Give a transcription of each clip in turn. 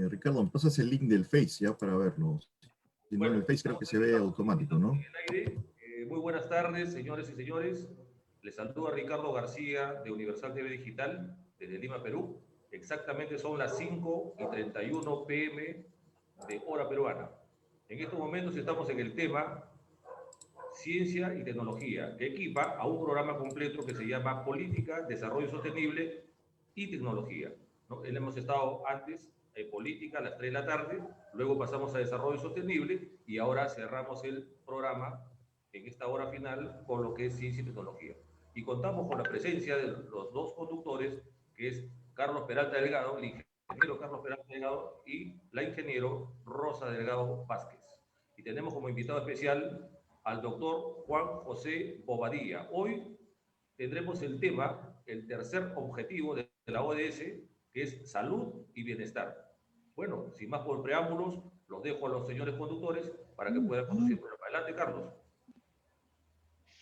Ricardo, me pasas el link del Face ya para verlo. Si no, en Bueno, el Face creo que se ve automático, ¿no? en el aire. Muy buenas tardes, señores y señores. Les saluda Ricardo García de Universal TV Digital, desde Lima, Perú. Exactamente son las 5:31 p.m. de hora peruana. En estos momentos estamos en el tema Ciencia y Tecnología, que equipa a un programa completo que se llama Política, Desarrollo Sostenible y Tecnología, ¿no? Hemos estado antes en Política a las 3 de la tarde, luego pasamos a Desarrollo Sostenible y ahora cerramos el programa en esta hora final con lo que es Ciencia y Tecnología. Y contamos con la presencia de los dos conductores, que es Carlos Peralta Delgado, el ingeniero Carlos Peralta Delgado, y la ingeniero Rosa Delgado Vázquez. Y tenemos como invitado especial al doctor Juan José Bobadilla. Hoy tendremos el tema, el tercer objetivo de la ODS, que es salud y bienestar. Bueno, sin más por preámbulos, los dejo a los señores conductores para que puedan conducir el programa. Adelante, Carlos,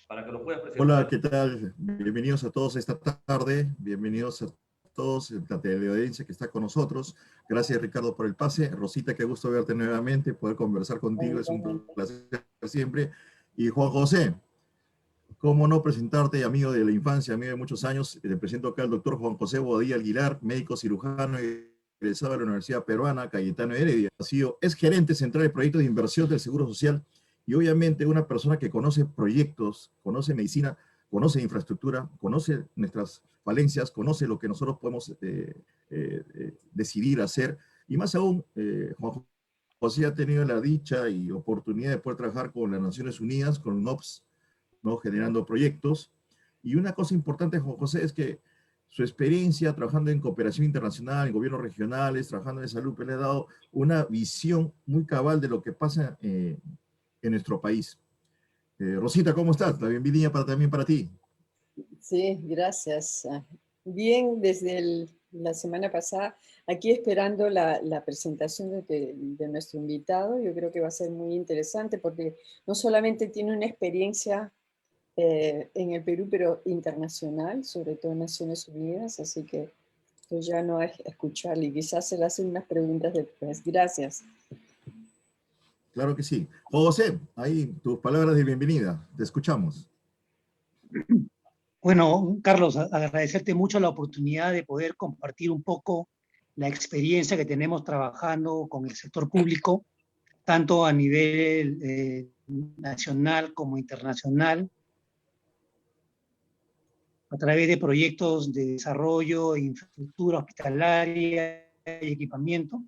para que lo puedas Hola, presentar. ¿qué tal? Bienvenidos a todos esta tarde, bienvenidos a todos, la teleaudiencia que está con nosotros. Gracias, Ricardo, por el pase. Rosita, qué gusto verte nuevamente, poder conversar contigo, es un placer siempre. Y Juan José, cómo no presentarte, amigo de la infancia, amigo de muchos años. Le presento acá al doctor Juan José Bobadilla Aguilar, médico cirujano egresado de la Universidad Peruana, Cayetano Heredia. Es gerente central de proyectos de inversión del Seguro Social y obviamente una persona que conoce proyectos, conoce medicina, conoce infraestructura, conoce nuestras falencias, conoce lo que nosotros podemos decidir hacer. Y más aún, Juan José ha tenido la dicha y oportunidad de poder trabajar con las Naciones Unidas, con UNOPS, ¿no? Generando proyectos. Y una cosa importante, Juan José, es que su experiencia trabajando en cooperación internacional, en gobiernos regionales, trabajando en salud, pues le ha dado una visión muy cabal de lo que pasa en nuestro país. Rosita, ¿cómo estás? La bienvenida también para ti. Sí, gracias. Bien, desde la semana pasada, aquí esperando la presentación de nuestro invitado. Yo creo que va a ser muy interesante porque no solamente tiene una experiencia en el Perú, pero internacional, sobre todo en Naciones Unidas, así que pues ya no es escucharle y quizás se le hacen unas preguntas después. Gracias. Claro que sí. José, ahí tus palabras de bienvenida. Te escuchamos. Bueno, Carlos, agradecerte mucho la oportunidad de poder compartir un poco la experiencia que tenemos trabajando con el sector público, tanto a nivel nacional como internacional, a través de proyectos de desarrollo, infraestructura hospitalaria y equipamiento.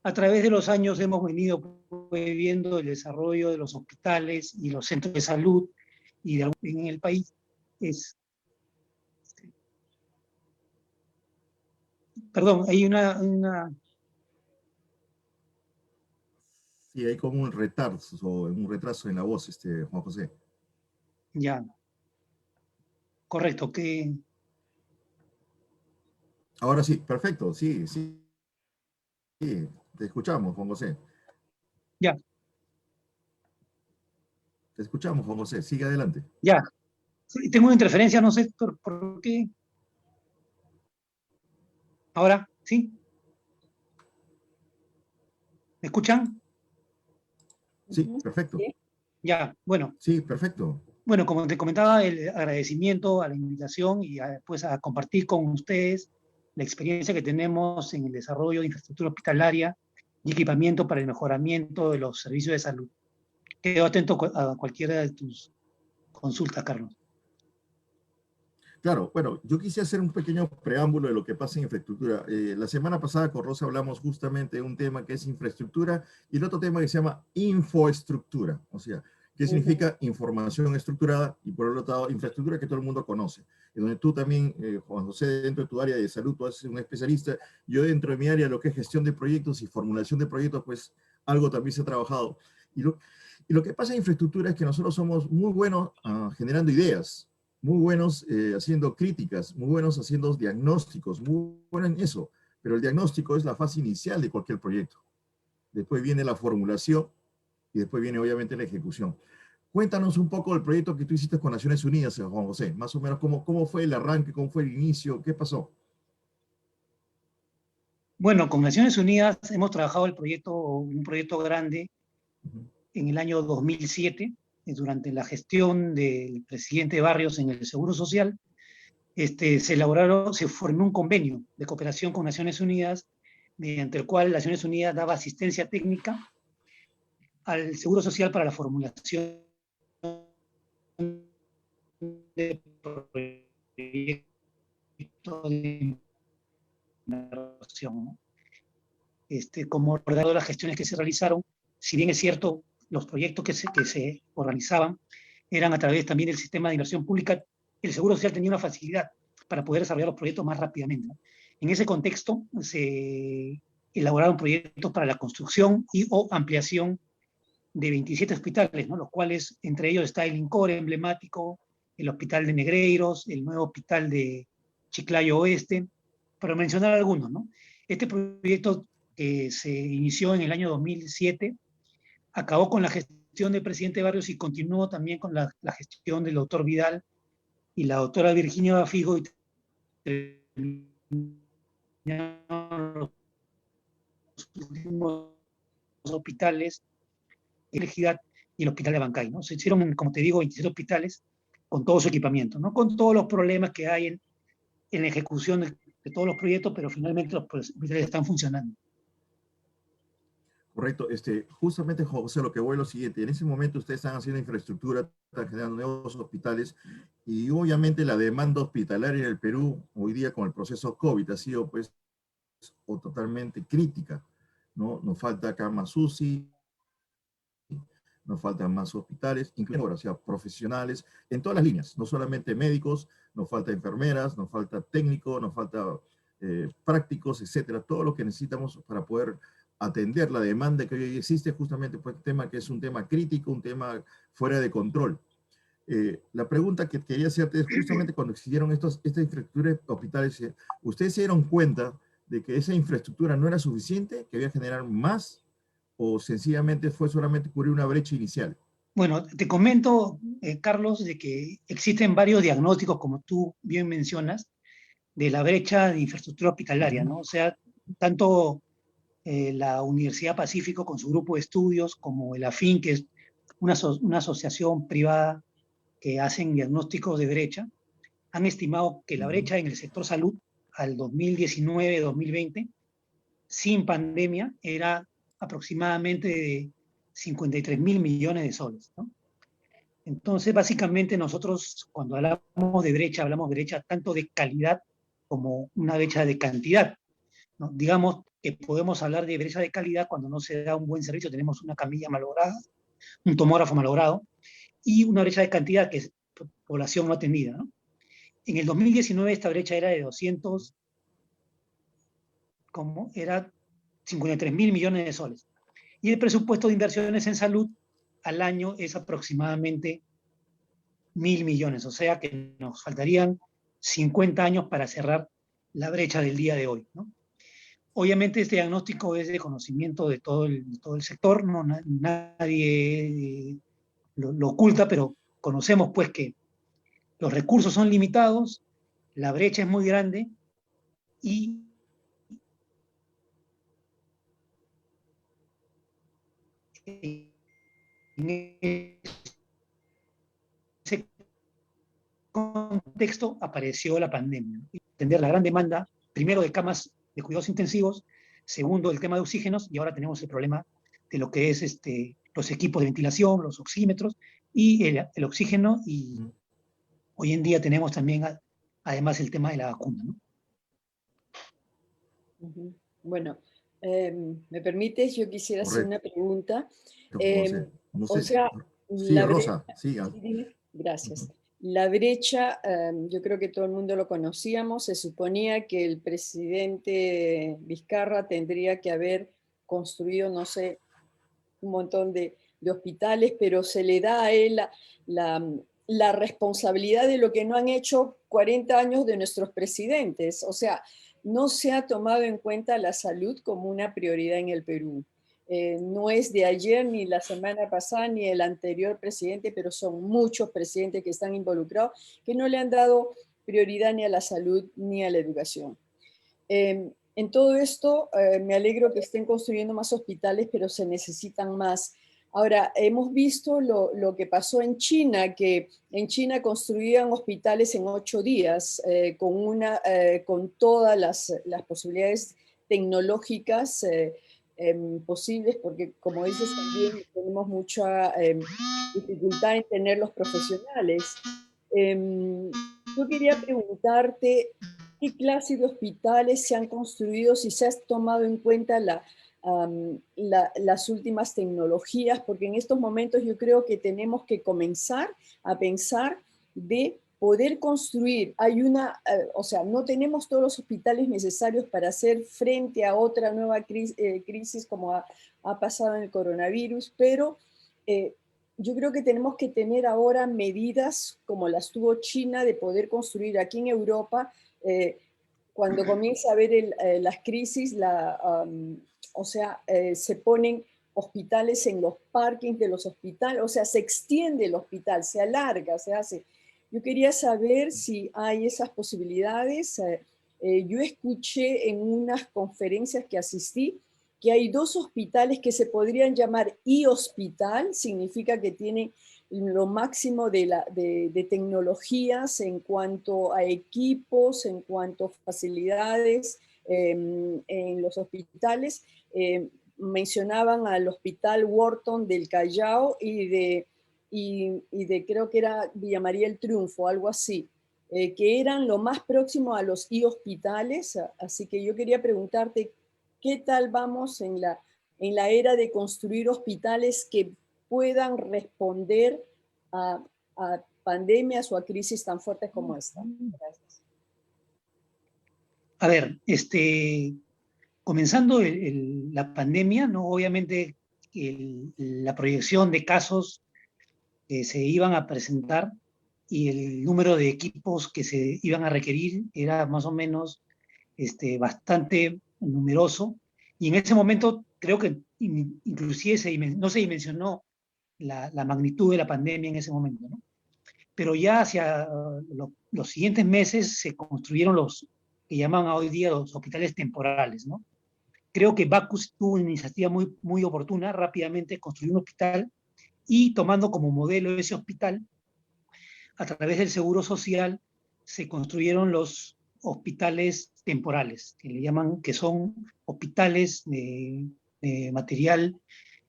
A través de los años hemos venido viendo el desarrollo de los hospitales y los centros de salud en el país. Perdón, hay Sí, hay como un retraso en la voz, Juan José. Ya, correcto, que Ahora sí, perfecto, sí, sí, sí, te escuchamos, Juan José. ya, Te escuchamos, Juan José, sigue adelante. ya. Sí, tengo una interferencia, no sé por qué. Ahora, ¿sí? ¿Me escuchan? Sí, perfecto. ¿Sí? Ya, bueno. Sí, perfecto. Bueno, como te comentaba, el agradecimiento a la invitación y pues a compartir con ustedes la experiencia que tenemos en el desarrollo de infraestructura hospitalaria y equipamiento para el mejoramiento de los servicios de salud. Quedo atento a cualquiera de tus consultas, Carlos. Claro, bueno, yo quise hacer un pequeño preámbulo de lo que pasa en infraestructura. La semana pasada con Rosa hablamos justamente de un tema que es infraestructura y el otro tema que se llama infoestructura, o sea, ¿qué significa información estructurada? Y por el otro lado, infraestructura que todo el mundo conoce. Y donde tú también, Juan José, dentro de tu área de salud, tú eres un especialista. Yo dentro de mi área, lo que es gestión de proyectos y formulación de proyectos, pues algo también se ha trabajado. Y lo que pasa en infraestructura es que nosotros somos muy buenos generando ideas, muy buenos haciendo críticas, muy buenos haciendo diagnósticos, muy buenos en eso. Pero el diagnóstico es la fase inicial de cualquier proyecto. Después viene la formulación y después viene obviamente la ejecución. Cuéntanos un poco del proyecto que tú hiciste con Naciones Unidas, Juan José. Más o menos cómo fue el arranque, cómo fue el inicio, qué pasó. Bueno, con Naciones Unidas hemos trabajado un proyecto grande en el año 2007, durante la gestión del presidente Barrios en el Seguro Social. Se formó un convenio de cooperación con Naciones Unidas, mediante el cual Naciones Unidas daba asistencia técnica al Seguro Social para la formulación de proyectos de inversión, ¿no? Como ordenador de las gestiones que se realizaron, si bien es cierto, los proyectos que se organizaban eran a través también del sistema de inversión pública, el Seguro Social tenía una facilidad para poder desarrollar los proyectos más rápidamente, ¿no? En ese contexto se elaboraron proyectos para la construcción y o ampliación de 27 hospitales, ¿no? Los cuales, entre ellos está el INCOR emblemático, el Hospital de Negreiros, el nuevo Hospital de Chiclayo Oeste, para mencionar algunos, ¿no? Este proyecto, que se inició en el año 2007, acabó con la gestión del presidente Barrios y continuó también con la gestión del doctor Vidal y la doctora Virginia Figo, y terminaron los últimos hospitales, el Ejidad y el Hospital de Bancay, ¿no? Se hicieron, como te digo, 27 hospitales con todo su equipamiento, ¿no? Con todos los problemas que hay en la ejecución de todos los proyectos, pero finalmente los hospitales están funcionando. Correcto. Justamente, José, lo que voy es lo siguiente. En ese momento ustedes están haciendo infraestructura, están generando nuevos hospitales y obviamente la demanda hospitalaria en el Perú hoy día con el proceso COVID ha sido pues totalmente crítica, ¿no? Nos falta camas UCI, nos faltan más hospitales, incluso ahora, o sea, profesionales en todas las líneas, no solamente médicos, nos falta enfermeras, nos falta técnicos, nos falta prácticos, etcétera, todo lo que necesitamos para poder atender la demanda que hoy existe, justamente por este tema que es un tema crítico, un tema fuera de control. La pregunta que quería hacerte es justamente cuando existieron estas infraestructuras hospitales, ¿ustedes se dieron cuenta de que esa infraestructura no era suficiente, que había que generar más, o sencillamente fue solamente cubrir una brecha inicial? Bueno, te comento, Carlos, de que existen varios diagnósticos, como tú bien mencionas, de la brecha de infraestructura hospitalaria, ¿no? O sea, tanto la Universidad Pacífico con su grupo de estudios, como el AFIN, que es una asociación privada que hacen diagnósticos de brecha, han estimado que la brecha en el sector salud al 2019-2020, sin pandemia, era aproximadamente de 53.000 millones de soles, ¿no? Entonces, básicamente nosotros cuando hablamos de brecha tanto de calidad como una brecha de cantidad, ¿no? Digamos que podemos hablar de brecha de calidad cuando no se da un buen servicio, tenemos una camilla malograda, un tomógrafo malogrado, y una brecha de cantidad que es población no atendida, ¿no? En el 2019 esta brecha era de 200, ¿cómo? Era 53.000 millones de soles. Y el presupuesto de inversiones en salud al año es aproximadamente 1.000 millones, o sea que nos faltarían 50 años para cerrar la brecha del día de hoy, ¿no? Obviamente este diagnóstico es de conocimiento de todo el sector, no, nadie lo oculta, pero conocemos pues que los recursos son limitados, la brecha es muy grande y en ese contexto apareció la pandemia. Entender la gran demanda, primero de camas de cuidados intensivos, segundo el tema de oxígenos, y ahora tenemos el problema de lo que es los equipos de ventilación, los oxímetros y el oxígeno, y hoy en día tenemos también además el tema de la vacuna, ¿no? Bueno, ¿me permites? Yo quisiera hacer una Correcto, pregunta. José. No O sé sea, sí, la brecha, Rosa, siga. sí, dime. Gracias. La brecha, yo creo que todo el mundo lo conocíamos, se suponía que el presidente Vizcarra tendría que haber construido, no sé, un montón de hospitales, pero se le da a él la responsabilidad de lo que no han hecho 40 años de nuestros presidentes. O sea, no se ha tomado en cuenta la salud como una prioridad en el Perú. No es de ayer, ni la semana pasada, ni el anterior presidente, pero son muchos presidentes que están involucrados, que no le han dado prioridad ni a la salud ni a la educación. En en todo esto me alegro que estén construyendo más hospitales, pero se necesitan más. Ahora, hemos visto lo que pasó en China, que en China construían hospitales en 8 días, con todas las posibilidades tecnológicas posibles, porque como dices también tenemos mucha dificultad en tener los profesionales. Yo quería preguntarte, ¿qué clase de hospitales se han construido, si se has tomado en cuenta las últimas tecnologías? Porque en estos momentos yo creo que tenemos que comenzar a pensar de poder construir. O sea, no tenemos todos los hospitales necesarios para hacer frente a otra nueva crisis como ha pasado en el coronavirus, pero yo creo que tenemos que tener ahora medidas como las tuvo China de poder construir aquí en Europa. Cuando comienza a haber las crisis, o sea, se ponen hospitales en los parkings de los hospitales, o sea, se extiende el hospital, se alarga, se hace. Yo quería saber si hay esas posibilidades. Yo escuché en unas conferencias que asistí que hay 2 hospitales que se podrían llamar e-hospital, significa que tienen lo máximo de tecnologías en cuanto a equipos, en cuanto a facilidades en los hospitales. Mencionaban al Hospital Wharton del Callao y de creo que era Villa María el Triunfo, algo así, que eran lo más próximo a los e-hospitales. Así que yo quería preguntarte, ¿qué tal vamos en la era de construir hospitales que puedan responder a pandemias o a crisis tan fuertes como esta? Gracias. A ver, comenzando la pandemia, ¿no? Obviamente la proyección de casos que se iban a presentar y el número de equipos que se iban a requerir era más o menos bastante numeroso, y en ese momento creo que inclusive no se dimensionó la magnitud de la pandemia en ese momento, ¿no? Pero ya hacia los siguientes meses se construyeron los que llaman hoy día los hospitales temporales, ¿no? Creo que Bacus tuvo una iniciativa muy, muy oportuna, rápidamente construyó un hospital y tomando como modelo ese hospital, a través del Seguro Social, se construyeron los hospitales temporales, que le llaman, que son hospitales de material,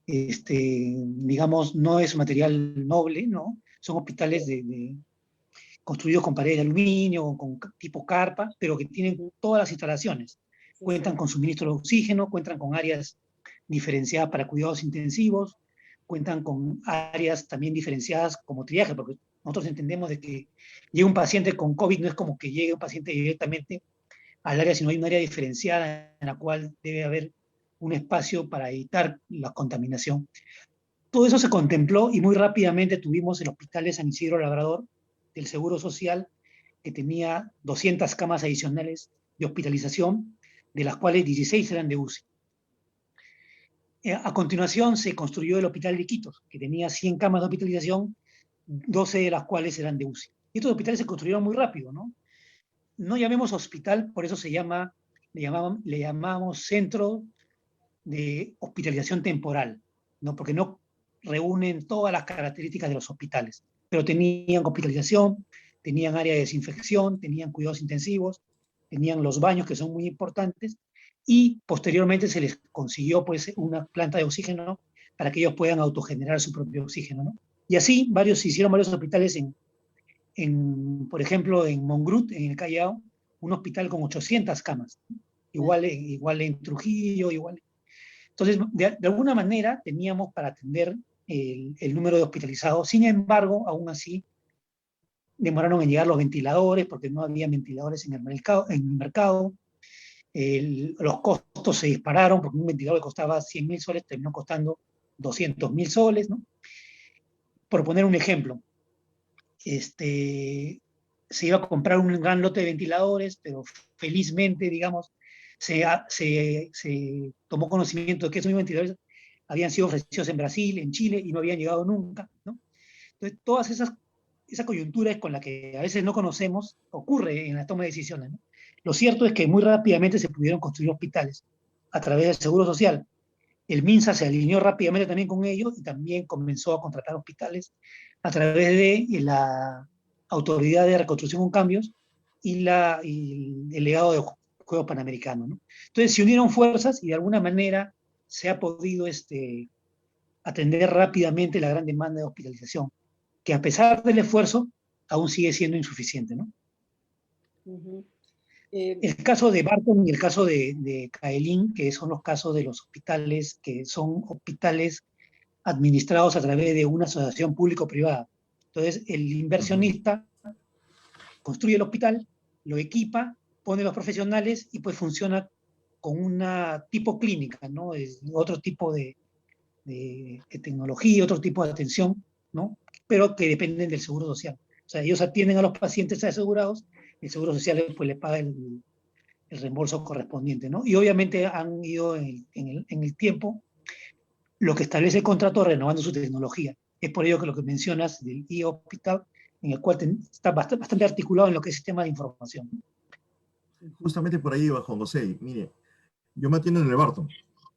digamos, no es material noble, ¿no? Son hospitales construidos con paredes de aluminio, con tipo carpa, pero que tienen todas las instalaciones. Cuentan con suministro de oxígeno, cuentan con áreas diferenciadas para cuidados intensivos, cuentan con áreas también diferenciadas como triaje, porque nosotros entendemos de que llega un paciente con COVID, no es como que llegue un paciente directamente al área, sino hay un área diferenciada en la cual debe haber un espacio para evitar la contaminación. Todo eso se contempló y muy rápidamente tuvimos el Hospital de San Isidro Labrador del Seguro Social, que tenía 200 camas adicionales de hospitalización, de las cuales 16 eran de UCI. A continuación se construyó el Hospital de Iquitos, que tenía 100 camas de hospitalización, 12 de las cuales eran de UCI. Y estos hospitales se construyeron muy rápido, ¿no? No llamemos hospital, por eso le llamamos centro de hospitalización temporal, ¿no? Porque no reúnen todas las características de los hospitales, pero tenían hospitalización, tenían área de desinfección, tenían cuidados intensivos, tenían los baños, que son muy importantes, y posteriormente se les consiguió pues una planta de oxígeno para que ellos puedan autogenerar su propio oxígeno, ¿no? Y así se hicieron varios hospitales por ejemplo, en Mongrut, en el Callao, un hospital con 800 camas, igual en Trujillo, igual. Entonces, de alguna manera teníamos para atender el número de hospitalizados. Sin embargo, aún así, demoraron en llegar los ventiladores porque no había ventiladores en el mercado. Los costos se dispararon porque un ventilador que costaba 100.000 soles terminó costando 200.000 soles, ¿no? Por poner un ejemplo, se iba a comprar un gran lote de ventiladores, pero felizmente, digamos, se tomó conocimiento de que esos ventiladores habían sido ofrecidos en Brasil, en Chile, y no habían llegado nunca, ¿no? Entonces, esa coyuntura es con la que a veces no conocemos, ocurre en la toma de decisiones, ¿no? Lo cierto es que muy rápidamente se pudieron construir hospitales a través del Seguro Social. El MINSA se alineó rápidamente también con ellos y también comenzó a contratar hospitales a través de la Autoridad de Reconstrucción con Cambios y el legado de Juegos Panamericanos, ¿no? Entonces se unieron fuerzas y de alguna manera se ha podido atender rápidamente la gran demanda de hospitalización, que a pesar del esfuerzo aún sigue siendo insuficiente, ¿no? Ujú. El caso de Barton y el caso de Caelín, que son los casos de los hospitales, que son hospitales administrados a través de una asociación público-privada. Entonces, el inversionista construye el hospital, lo equipa, pone los profesionales y pues funciona con una tipo clínica, ¿no? Es otro tipo de tecnología, otro tipo de atención, ¿no? Pero que dependen del Seguro Social. O sea, ellos atienden a los pacientes asegurados, el Seguro Social pues le paga el reembolso correspondiente, ¿no? Y obviamente han ido en el tiempo lo que establece el contrato renovando su tecnología. Es por ello que lo que mencionas del e-hospital, en el cual está bastante articulado en lo que es sistema de información. Justamente por ahí va Juan José. Mire, yo me atiendo en el Barton,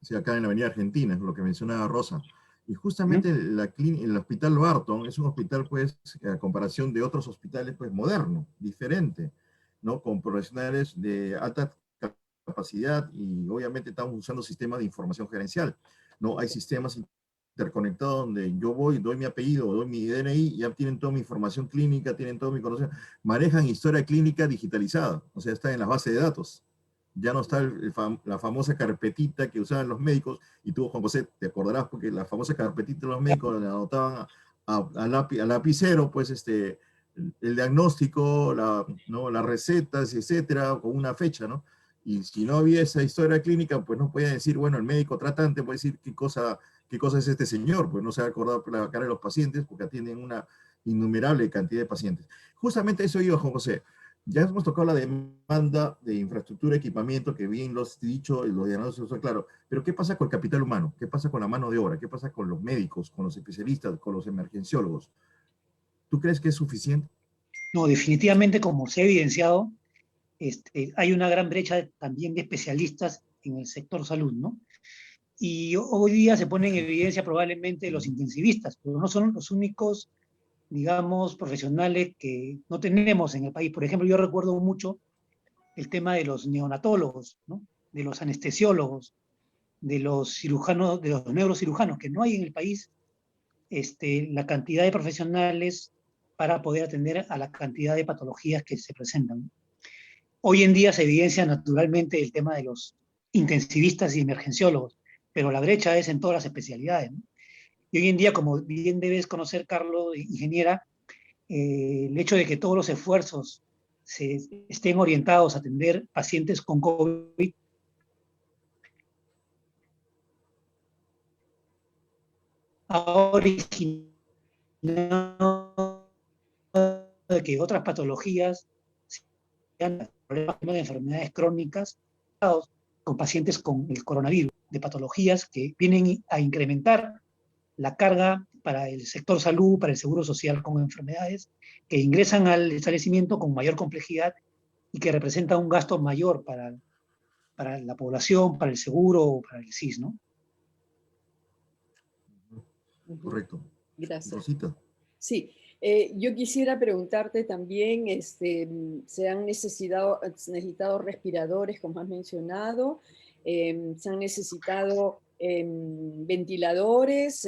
o sea, acá en la Avenida Argentina, es lo que mencionaba Rosa. Y justamente el Hospital Barton es un hospital, pues, a comparación de otros hospitales, pues, moderno, diferente, ¿no? Con profesionales de alta capacidad y obviamente estamos usando sistemas de información gerencial, ¿no? Hay sistemas interconectados donde yo voy, doy mi apellido, doy mi DNI, ya tienen toda mi información clínica, tienen todo mi conocimiento, manejan historia clínica digitalizada, o sea, está en la base de datos. Ya no está la famosa carpetita que usaban los médicos, y tú, Juan José, te acordarás, porque la famosa carpetita de los médicos la anotaban a lapicero, pues, el diagnóstico, ¿no? Las recetas, etcétera, con una fecha, ¿no? Y si no había esa historia clínica, pues no podía decir, bueno, el médico tratante puede decir qué cosa es este señor, pues no se ha acordado por la cara de los pacientes, porque atienden una innumerable cantidad de pacientes. Justamente eso iba, Juan José. Ya hemos tocado la demanda de infraestructura, equipamiento, que bien lo has dicho, los diagnósticos son claros, pero ¿qué pasa con el capital humano? ¿Qué pasa con la mano de obra? ¿Qué pasa con los médicos, con los especialistas, con los emergenciólogos? ¿Tú crees que es suficiente? No, definitivamente, como se ha evidenciado, hay una gran brecha también de especialistas en el sector salud, ¿no? Y hoy día se pone en evidencia probablemente los intensivistas, pero no son los únicos, digamos, profesionales que no tenemos en el país. Por ejemplo, yo recuerdo mucho el tema de los neonatólogos, ¿no? De los anestesiólogos, de los cirujanos, de los neurocirujanos, que no hay en el país la cantidad de profesionales para poder atender a la cantidad de patologías que se presentan. Hoy en día se evidencia naturalmente el tema de los intensivistas y emergenciólogos, pero la brecha es en todas las especialidades, ¿no? Y hoy en día, como bien debes conocer, Carlos, ingeniera, el hecho de que todos los esfuerzos estén orientados a atender pacientes con COVID ha originado que otras patologías sean problemas de enfermedades crónicas con pacientes con el coronavirus, de patologías que vienen a incrementar la carga para el sector salud, para el seguro social con enfermedades que ingresan al establecimiento con mayor complejidad y que representa un gasto mayor para la población, para el seguro o para el SIS, ¿no? Correcto. Gracias. Rosita. Sí, yo quisiera preguntarte también, ¿se han necesitado respiradores, como has mencionado? ¿Se han necesitado ventiladores,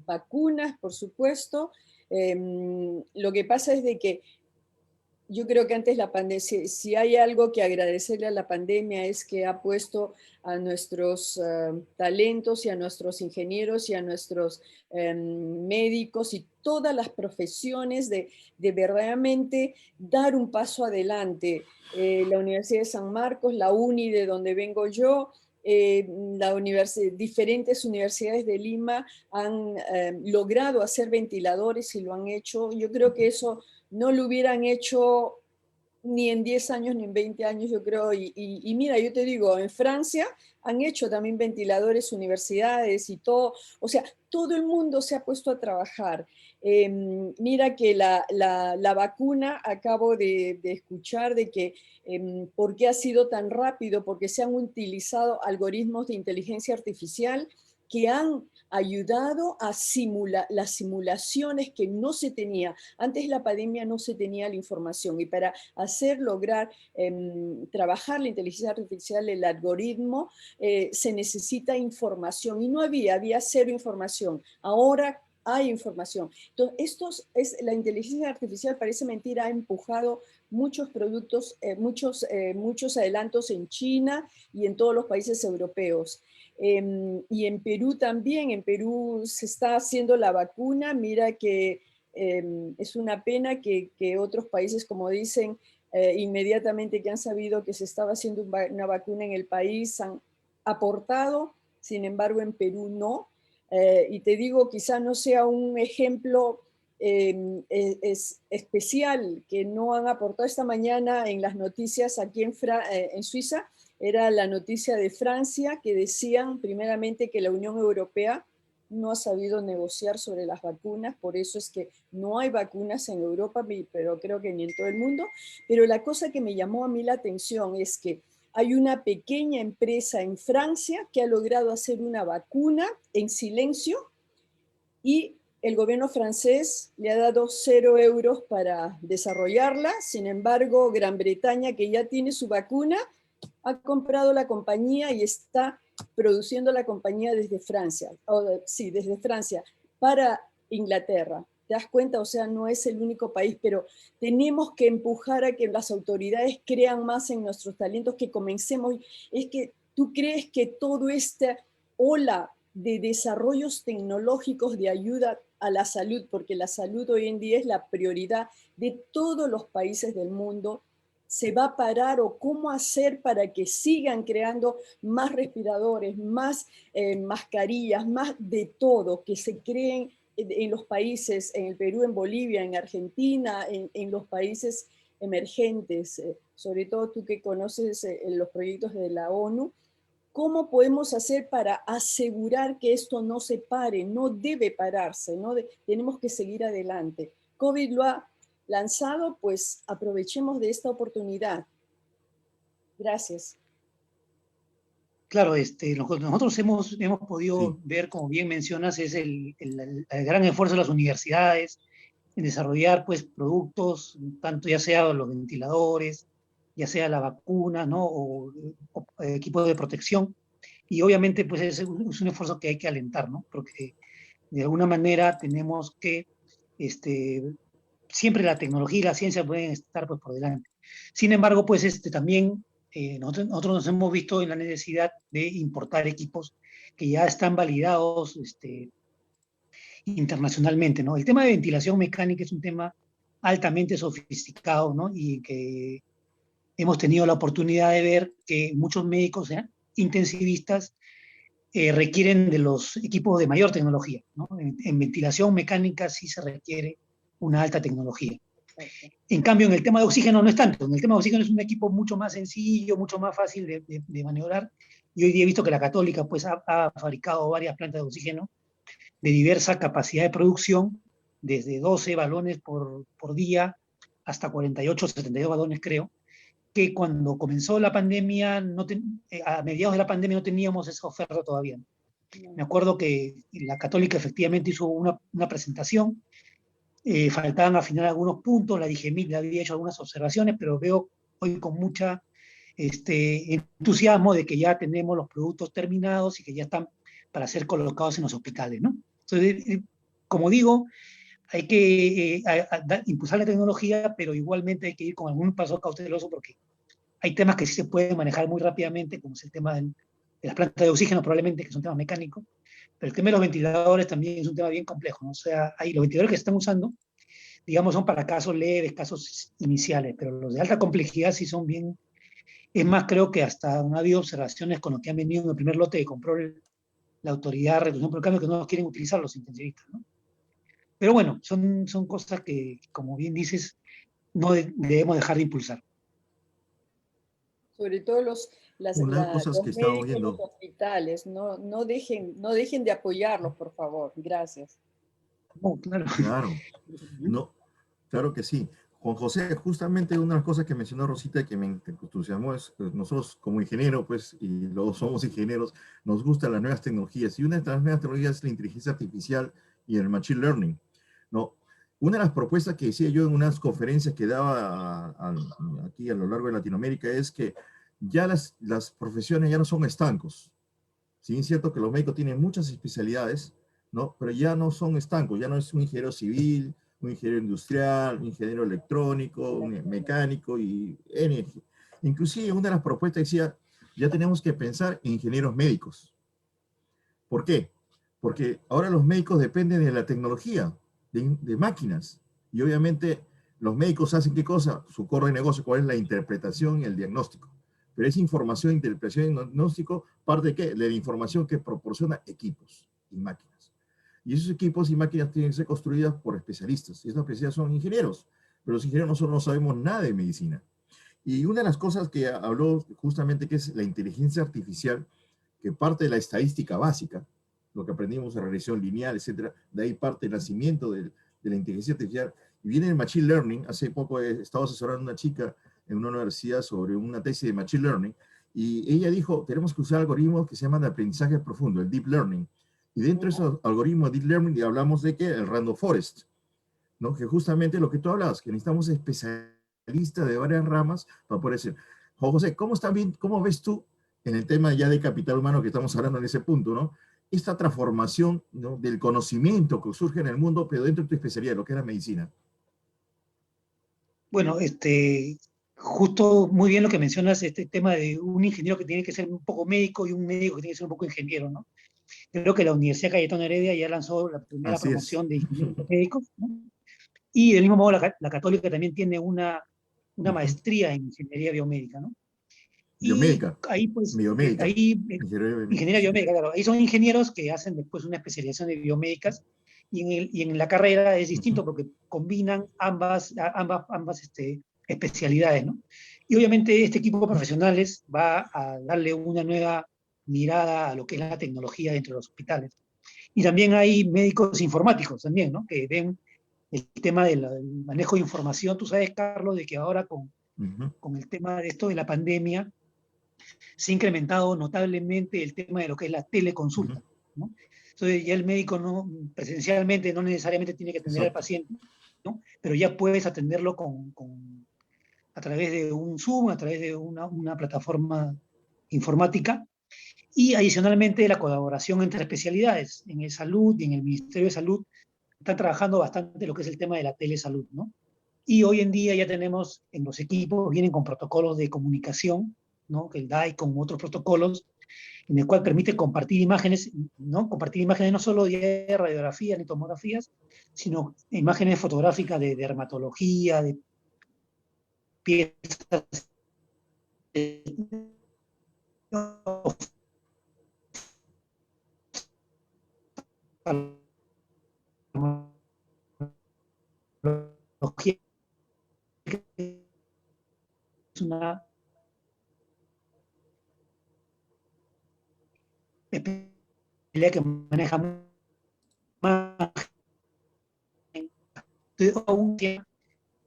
vacunas, por supuesto? Lo que pasa es de que yo creo que antes la pandemia, si hay algo que agradecerle a la pandemia es que ha puesto a nuestros talentos y a nuestros ingenieros y a nuestros médicos y todas las profesiones de verdaderamente dar un paso adelante. La Universidad de San Marcos, la UNI de donde vengo yo, diferentes universidades de Lima han logrado hacer ventiladores y lo han hecho. Yo creo que eso no lo hubieran hecho ni en 10 años ni en 20 años, yo creo. Y mira, yo te digo, en Francia han hecho también ventiladores, universidades y todo. O sea, todo el mundo se ha puesto a trabajar. Mira que la vacuna, acabo de escuchar de que por qué ha sido tan rápido, porque se han utilizado algoritmos de inteligencia artificial que han ayudado a simular las simulaciones que no se tenía. Antes de la pandemia no se tenía la información, y para lograr trabajar la inteligencia artificial, el algoritmo, se necesita información, y no había cero información. Ahora hay información. Entonces, la inteligencia artificial, parece mentira, ha empujado muchos productos, muchos adelantos en China y en todos los países europeos. Y en Perú también, en Perú se está haciendo la vacuna. Mira que es una pena que otros países, como dicen, inmediatamente que han sabido que se estaba haciendo una vacuna en el país, han aportado, sin embargo en Perú no. Y te digo, quizá no sea un ejemplo es especial que no han aportado. Esta mañana en las noticias aquí en Suiza, era la noticia de Francia, que decían primeramente que la Unión Europea no ha sabido negociar sobre las vacunas, por eso es que no hay vacunas en Europa, pero creo que ni en todo el mundo. Pero la cosa que me llamó a mí la atención es que hay una pequeña empresa en Francia que ha logrado hacer una vacuna en silencio, y el gobierno francés le ha dado 0 euros para desarrollarla. Sin embargo, Gran Bretaña, que ya tiene su vacuna, ha comprado la compañía y está produciendo la compañía desde Francia, desde Francia para Inglaterra. ¿Te das cuenta? O sea, no es el único país, pero tenemos que empujar a que las autoridades crean más en nuestros talentos, que comencemos. Es que tú crees que toda esta ola de desarrollos tecnológicos de ayuda a la salud, porque la salud hoy en día es la prioridad de todos los países del mundo, se va a parar, o cómo hacer para que sigan creando más respiradores, más mascarillas, más de todo, que se creen en los países, en el Perú, en Bolivia, en Argentina, en los países emergentes, sobre todo tú que conoces los proyectos de la ONU. ¿Cómo podemos hacer para asegurar que esto no se pare? No debe pararse, ¿no? Tenemos que seguir adelante. COVID lo ha lanzado, pues aprovechemos de esta oportunidad. Gracias. Claro, lo que nosotros hemos podido Sí. ver, como bien mencionas, es el gran esfuerzo de las universidades en desarrollar pues productos, tanto ya sea los ventiladores, ya sea la vacuna, ¿no? o equipos de protección. Y obviamente pues es un esfuerzo que hay que alentar, ¿no? Porque de alguna manera tenemos que, siempre la tecnología y la ciencia pueden estar pues por delante. Sin embargo, pues también nosotros nos hemos visto en la necesidad de importar equipos que ya están validados internacionalmente, ¿no? El tema de ventilación mecánica es un tema altamente sofisticado, ¿no? Y que hemos tenido la oportunidad de ver que muchos médicos intensivistas requieren de los equipos de mayor tecnología, ¿no? En ventilación mecánica sí se requiere una alta tecnología. En cambio, en el tema de oxígeno no es tanto. En el tema de oxígeno es un equipo mucho más sencillo, mucho más fácil de maniobrar. Y hoy día he visto que la Católica pues, ha fabricado varias plantas de oxígeno de diversa capacidad de producción, desde 12 balones por día hasta 48, 72 balones, creo, que cuando comenzó la pandemia, a mediados de la pandemia no teníamos esa oferta todavía. Me acuerdo que la Católica efectivamente hizo una presentación, faltaban afinar algunos puntos, la DIGEMIT le había hecho algunas observaciones, pero veo hoy con mucha entusiasmo de que ya tenemos los productos terminados y que ya están para ser colocados en los hospitales, ¿no? Entonces, como digo, hay que impulsar la tecnología, pero igualmente hay que ir con algún paso cauteloso, porque hay temas que sí se pueden manejar muy rápidamente, como es el tema de las plantas de oxígeno, probablemente, que son temas mecánicos, pero el tema de los ventiladores también es un tema bien complejo, ¿no? O sea, los ventiladores que se están usando, digamos, son para casos leves, casos iniciales, pero los de alta complejidad sí son bien. Es más, creo que hasta han habido observaciones con lo que han venido en el primer lote que compró la Autoridad de Reducción por el Cambio, que no quieren utilizar los intensivistas, ¿no? Pero bueno, son cosas que, como bien dices, no debemos dejar de impulsar. Sobre todo Una de las cosas los que estábamos médicos, los viendo, hospitales, no dejen de apoyarlos, por favor. Gracias. Oh, claro. Claro, no, claro que sí. Juan José, justamente una de las cosas que mencionó Rosita que me entusiasmó es, nosotros como ingeniero, pues, y luego somos ingenieros, nos gustan las nuevas tecnologías, y una de las nuevas tecnologías es la inteligencia artificial y el machine learning, ¿no? Una de las propuestas que decía yo en unas conferencias que daba aquí a lo largo de Latinoamérica es que ya las profesiones ya no son estancos. Sí, es cierto que los médicos tienen muchas especialidades, ¿no? Pero ya no son estancos, ya no es un ingeniero civil, un ingeniero industrial, un ingeniero electrónico, un mecánico y N. Inclusive una de las propuestas decía, ya tenemos que pensar en ingenieros médicos. ¿Por qué? Porque ahora los médicos dependen de la tecnología, de máquinas. Y obviamente los médicos hacen qué cosa? Su core de negocio, cuál es la interpretación y el diagnóstico. Pero esa información, interpretación y diagnóstico, parte de qué? De la información que proporciona equipos y máquinas. Y esos equipos y máquinas tienen que ser construidas por especialistas. Y estos especialistas son ingenieros. Pero los ingenieros nosotros no sabemos nada de medicina. Y una de las cosas que habló justamente que es la inteligencia artificial, que parte de la estadística básica, lo que aprendimos en regresión lineal, etcétera, de ahí parte el nacimiento de la inteligencia artificial, y viene el machine learning. Hace poco he estado asesorando a una chica en una universidad sobre una tesis de machine learning, y ella dijo, tenemos que usar algoritmos que se llaman de aprendizaje profundo, el deep learning, y dentro de esos algoritmos de deep learning hablamos de que el random forest, ¿no? Que justamente lo que tú hablabas, que necesitamos especialistas de varias ramas para poder decir, Juan José, ¿cómo ves tú en el tema ya de capital humano que estamos hablando en ese punto, ¿no? Esta transformación, ¿no? Del conocimiento que surge en el mundo, pero dentro de tu especialidad, lo que es la medicina. Bueno, justo muy bien lo que mencionas, este tema de un ingeniero que tiene que ser un poco médico y un médico que tiene que ser un poco ingeniero, ¿no? Creo que la Universidad Cayetano Heredia ya lanzó la primera Así es. promoción de ingenieros médicos, ¿no? Y del mismo modo la Católica también tiene una maestría en ingeniería biomédica, ¿no? Y Biomédica, ahí, pues, biomédica, ingeniería biomédica, ingeniería sí. biomédica, claro, ahí son ingenieros que hacen después una especialización de biomédicas y en la carrera es distinto porque combinan ambas especialidades, ¿no? Y obviamente este equipo de profesionales va a darle una nueva mirada a lo que es la tecnología dentro de los hospitales. Y también hay médicos informáticos también, ¿no? Que ven el tema del manejo de información. Tú sabes, Carlos, de que ahora con el tema de esto de la pandemia, se ha incrementado notablemente el tema de lo que es la teleconsulta, ¿no? Entonces ya el médico no, presencialmente no necesariamente tiene que atender al Exacto. paciente, ¿no? Pero ya puedes atenderlo a través de un Zoom, a través de una plataforma informática, y adicionalmente la colaboración entre especialidades. En el salud y en el Ministerio de Salud están trabajando bastante lo que es el tema de la telesalud, ¿no? Y hoy en día ya tenemos en los equipos, vienen con protocolos de comunicación, ¿no? Que el DAI con otros protocolos, en el cual permite compartir imágenes, ¿no? Compartir imágenes no solo de radiografías ni tomografías, sino imágenes fotográficas de dermatología, de piezas de oftalmología, es una especialidad que maneja más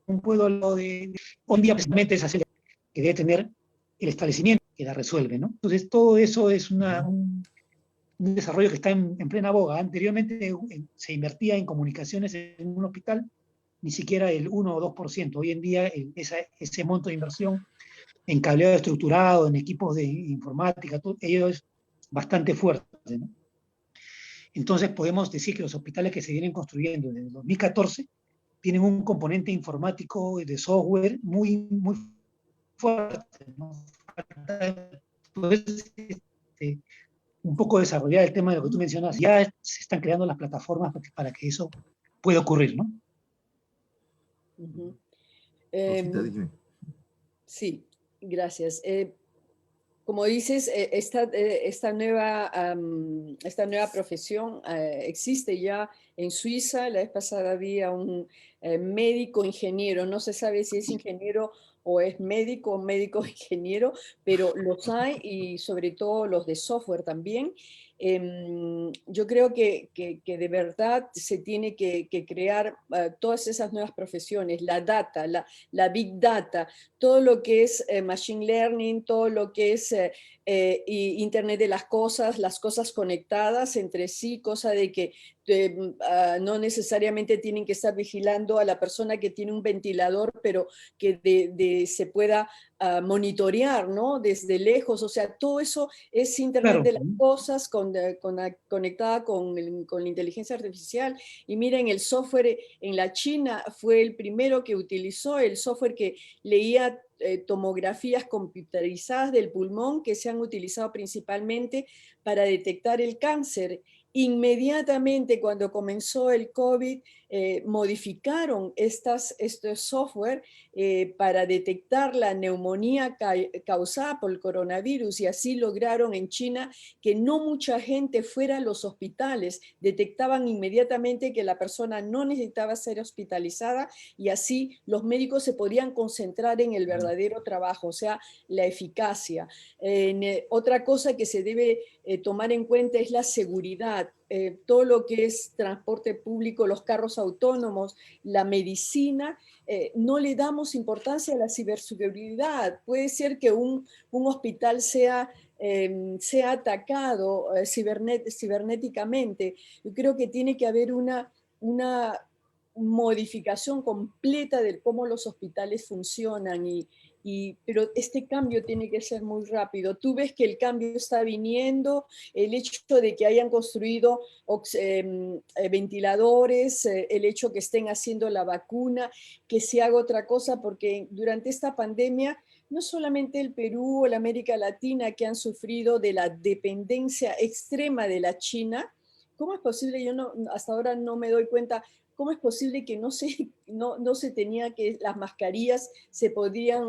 un pueblo hoy en día precisamente es hacer que debe tener el establecimiento que la resuelve, ¿no? Entonces todo eso es un desarrollo que está en plena boga. Anteriormente se invertía en comunicaciones en un hospital ni siquiera el 1 o 2%. Hoy en día ese monto de inversión en cableado estructurado, en equipos de informática, todo ello es bastante fuerte, ¿no? Entonces podemos decir que los hospitales que se vienen construyendo desde el 2014 tienen un componente informático y de software muy fuerte, ¿no? Entonces, un poco desarrollar el tema de lo que tú mencionas, ya se están creando las plataformas para que eso pueda ocurrir, ¿no? Rosita, dime. Sí, gracias. Como dices, esta nueva profesión existe ya en Suiza. La vez pasada había un médico ingeniero, no se sabe si es ingeniero o es médico o médico ingeniero, pero los hay y sobre todo los de software también. Yo creo que de verdad se tiene que crear todas esas nuevas profesiones, la data, la big data, todo lo que es machine learning, todo lo que es Internet de las cosas conectadas entre sí, cosa de que no necesariamente tienen que estar vigilando a la persona que tiene un ventilador, pero que se pueda monitorear, ¿no? Desde lejos, o sea, todo eso es Internet Claro, de las cosas conectada con la inteligencia artificial. Y miren, el software en la China fue el primero que utilizó el software que leía tomografías computarizadas del pulmón, que se han utilizado principalmente para detectar el cáncer. Inmediatamente cuando comenzó el COVID, modificaron estos software para detectar la neumonía causada por el coronavirus, y así lograron en China que no mucha gente fuera a los hospitales. Detectaban inmediatamente que la persona no necesitaba ser hospitalizada, y así los médicos se podían concentrar en el verdadero trabajo, o sea, la eficacia. Otra cosa que se debe tomar en cuenta es la seguridad. Todo lo que es transporte público, los carros autónomos, la medicina, no le damos importancia a la ciberseguridad. Puede ser que un hospital sea atacado cibernéticamente. Yo creo que tiene que haber una modificación completa de cómo los hospitales funcionan, pero este cambio tiene que ser muy rápido. Tú ves que el cambio está viniendo, el hecho de que hayan construido ventiladores, el hecho que estén haciendo la vacuna, que se haga otra cosa, porque durante esta pandemia no solamente el Perú o la América Latina que han sufrido de la dependencia extrema de la China. ¿Cómo es posible? Yo hasta ahora no me doy cuenta. ¿Cómo es posible que no se tenía que las mascarillas se podían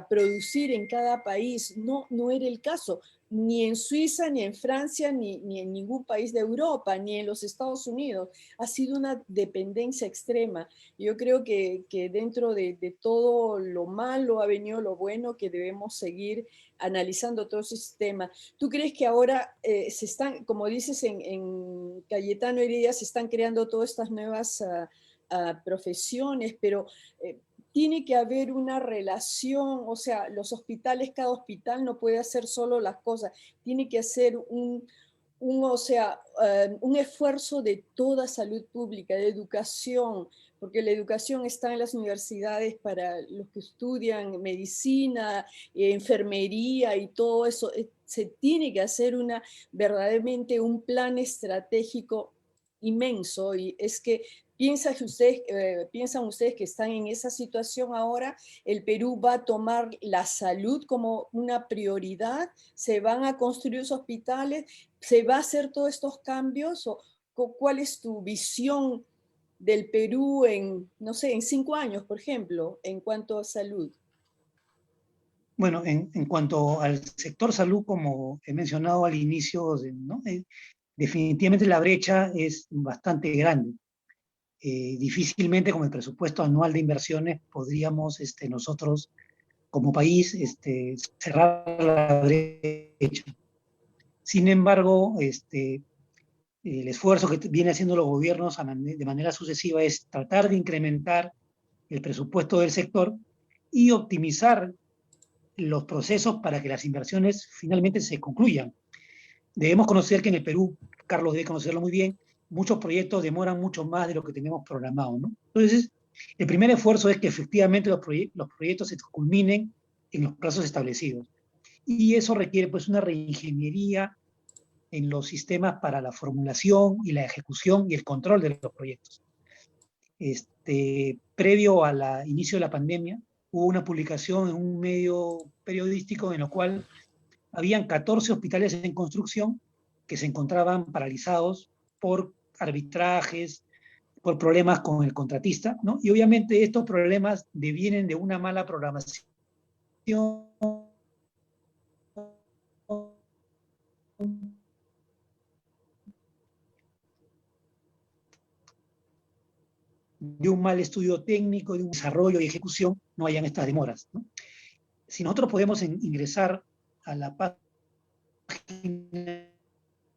producir en cada país? No era el caso, ni en Suiza, ni en Francia, ni en ningún país de Europa, ni en los Estados Unidos. Ha sido una dependencia extrema. Yo creo que dentro de todo lo malo ha venido lo bueno, que debemos seguir analizando todo ese sistema. ¿Tú crees que ahora se están, como dices en Cayetano Heredia, se están creando todas estas nuevas profesiones, pero tiene que haber una relación, o sea, los hospitales, cada hospital no puede hacer solo las cosas, tiene que hacer un esfuerzo de toda salud pública, de educación, porque la educación está en las universidades para los que estudian medicina, enfermería y todo eso. Se tiene que hacer verdaderamente un plan estratégico inmenso, y es que piensan ustedes que están en esa situación ahora. El Perú va a tomar la salud como una prioridad, se van a construir los hospitales, se va a hacer todos estos cambios, o cuál es tu visión del Perú no sé, en 5 años, por ejemplo, en cuanto a salud. bueno, en cuanto al sector salud, como he mencionado al inicio, ¿no? Definitivamente la brecha es bastante grande. Difícilmente con el presupuesto anual de inversiones podríamos nosotros como país cerrar la brecha. Sin embargo, el esfuerzo que vienen haciendo los gobiernos de manera sucesiva es tratar de incrementar el presupuesto del sector y optimizar los procesos para que las inversiones finalmente se concluyan. Debemos conocer que en el Perú, Carlos debe conocerlo muy bien, muchos proyectos demoran mucho más de lo que tenemos programado, ¿no? Entonces, el primer esfuerzo es que efectivamente los proyectos se culminen en los plazos establecidos. Y eso requiere pues una reingeniería en los sistemas para la formulación y la ejecución y el control de los proyectos. Previo al inicio de la pandemia, hubo una publicación en un medio periodístico en lo cual habían 14 hospitales en construcción que se encontraban paralizados por arbitrajes, por problemas con el contratista, ¿no? Y obviamente estos problemas devienen de una mala programación, de un mal estudio técnico, de un desarrollo y ejecución, no hayan estas demoras, ¿no? Si nosotros podemos ingresar a la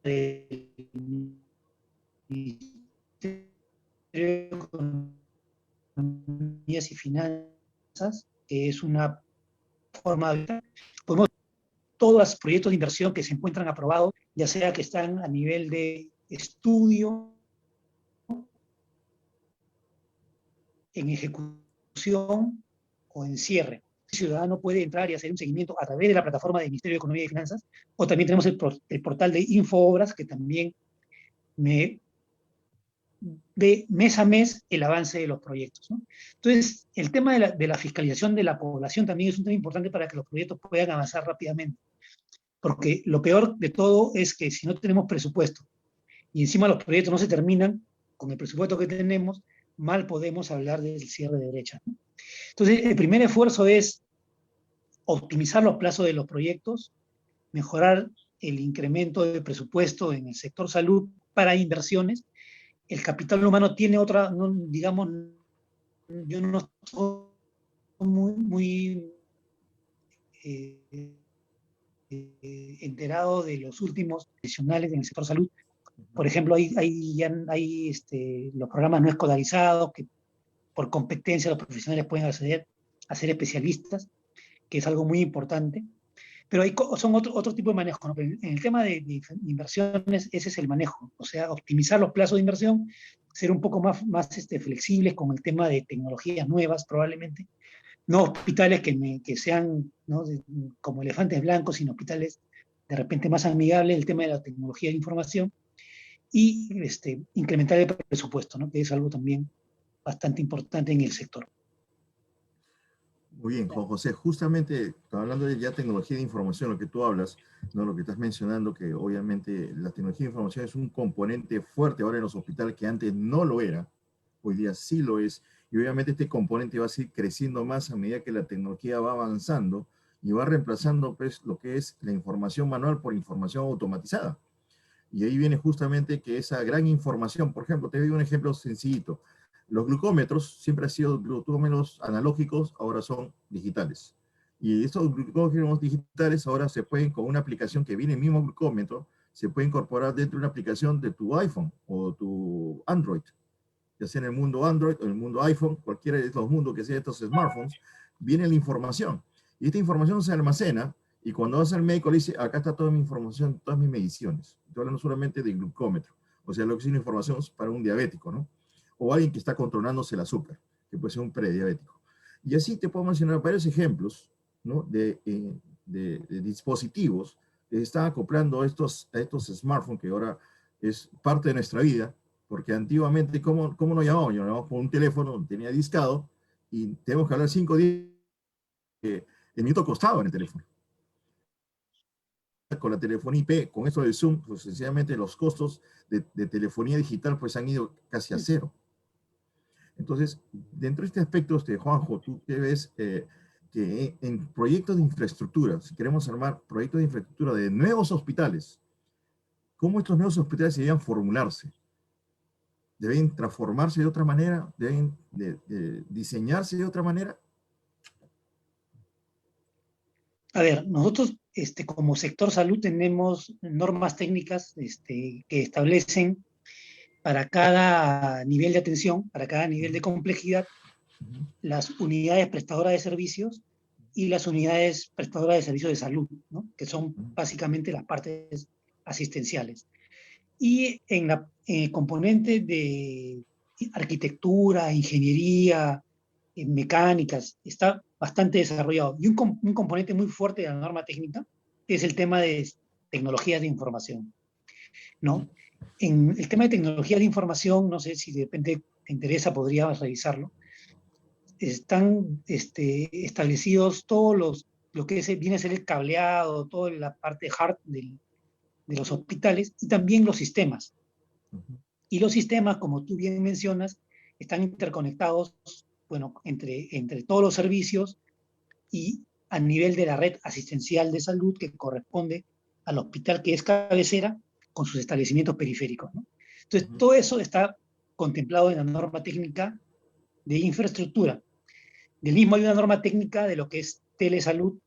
del Ministerio de Economía y Finanzas, que es una forma de... Podemos todos los proyectos de inversión que se encuentran aprobados, ya sea que están a nivel de estudio, en ejecución o en cierre. El ciudadano puede entrar y hacer un seguimiento a través de la plataforma del Ministerio de Economía y Finanzas, o también tenemos el portal de Infoobras, que también me ve mes a mes el avance de los proyectos, ¿no? Entonces, el tema de la fiscalización de la población también es un tema importante para que los proyectos puedan avanzar rápidamente. Porque lo peor de todo es que si no tenemos presupuesto y encima los proyectos no se terminan con el presupuesto que tenemos, mal podemos hablar del cierre de brecha, ¿no? Entonces, el primer esfuerzo es optimizar los plazos de los proyectos, mejorar el incremento de presupuesto en el sector salud para inversiones. El capital humano tiene otra, no, digamos, yo no estoy muy enterado de los últimos profesionales en el sector salud. Por ejemplo, hay los programas no escolarizados que por competencia los profesionales pueden acceder a ser especialistas, que es algo muy importante. Pero son otro tipo de manejo, ¿no? Pero en el tema de inversiones, ese es el manejo. O sea, optimizar los plazos de inversión, ser un poco más flexibles con el tema de tecnologías nuevas, probablemente. No hospitales que sean, ¿no?, como elefantes blancos, sino hospitales de repente más amigables, el tema de la tecnología de información, y incrementar el presupuesto, ¿no?, que es algo también bastante importante en el sector. Muy bien, Juan José, justamente hablando de ya tecnología de información, lo que tú hablas, ¿no? Lo que estás mencionando, que obviamente la tecnología de información es un componente fuerte ahora en los hospitales que antes no lo era, hoy día sí lo es, y obviamente este componente va a seguir creciendo más a medida que la tecnología va avanzando y va reemplazando, pues, lo que es la información manual por información automatizada. Y ahí viene justamente que esa gran información, por ejemplo, te doy un ejemplo sencillito. Los glucómetros siempre han sido glucómetros analógicos, ahora son digitales. Y estos glucómetros digitales ahora se pueden, con una aplicación que viene el mismo glucómetro, se puede incorporar dentro de una aplicación de tu iPhone o tu Android. Ya sea en el mundo Android o en el mundo iPhone, cualquiera de estos mundos que sea estos smartphones, viene la información. Y esta información se almacena y cuando vas al médico le dice, acá está toda mi información, todas mis mediciones. Estoy hablando solamente del glucómetro. O sea, lo que es una información para un diabético, ¿no? O alguien que está controlándose el azúcar, que puede ser un prediabético. Y así te puedo mencionar varios ejemplos, ¿no?, de dispositivos que están acoplando a estos smartphones, que ahora es parte de nuestra vida, porque antiguamente, ¿cómo nos llamábamos? Yo llamamos por un teléfono, tenía discado, y tenemos que hablar 5 días, el minuto costaba en el teléfono. Con la telefonía IP, con esto del Zoom, pues sencillamente los costos de telefonía digital pues han ido casi a cero. Entonces, dentro de este aspecto, Juanjo, tú te ves que en proyectos de infraestructura, si queremos armar proyectos de infraestructura de nuevos hospitales, ¿cómo estos nuevos hospitales deberían formularse? ¿Deben transformarse de otra manera? ¿Deben diseñarse de otra manera? A ver, nosotros como sector salud tenemos normas técnicas que establecen para cada nivel de atención, para cada nivel de complejidad, las unidades prestadoras de servicios y las unidades prestadoras de servicios de salud, ¿no?, que son básicamente las partes asistenciales. Y en el componente de arquitectura, ingeniería, mecánicas, está bastante desarrollado. Y un componente muy fuerte de la norma técnica es el tema de tecnologías de información, ¿no? En el tema de tecnología de información, no sé si de repente te interesa, podrías revisarlo. Están establecidos todos lo que viene a ser el cableado, toda la parte hard de los hospitales y también los sistemas. Y los sistemas, como tú bien mencionas, están interconectados, bueno, entre todos los servicios y a nivel de la red asistencial de salud que corresponde al hospital que es cabecera con sus establecimientos periféricos, ¿no? Entonces, todo eso está contemplado en la norma técnica de infraestructura. Del mismo hay una norma técnica de lo que es telesalud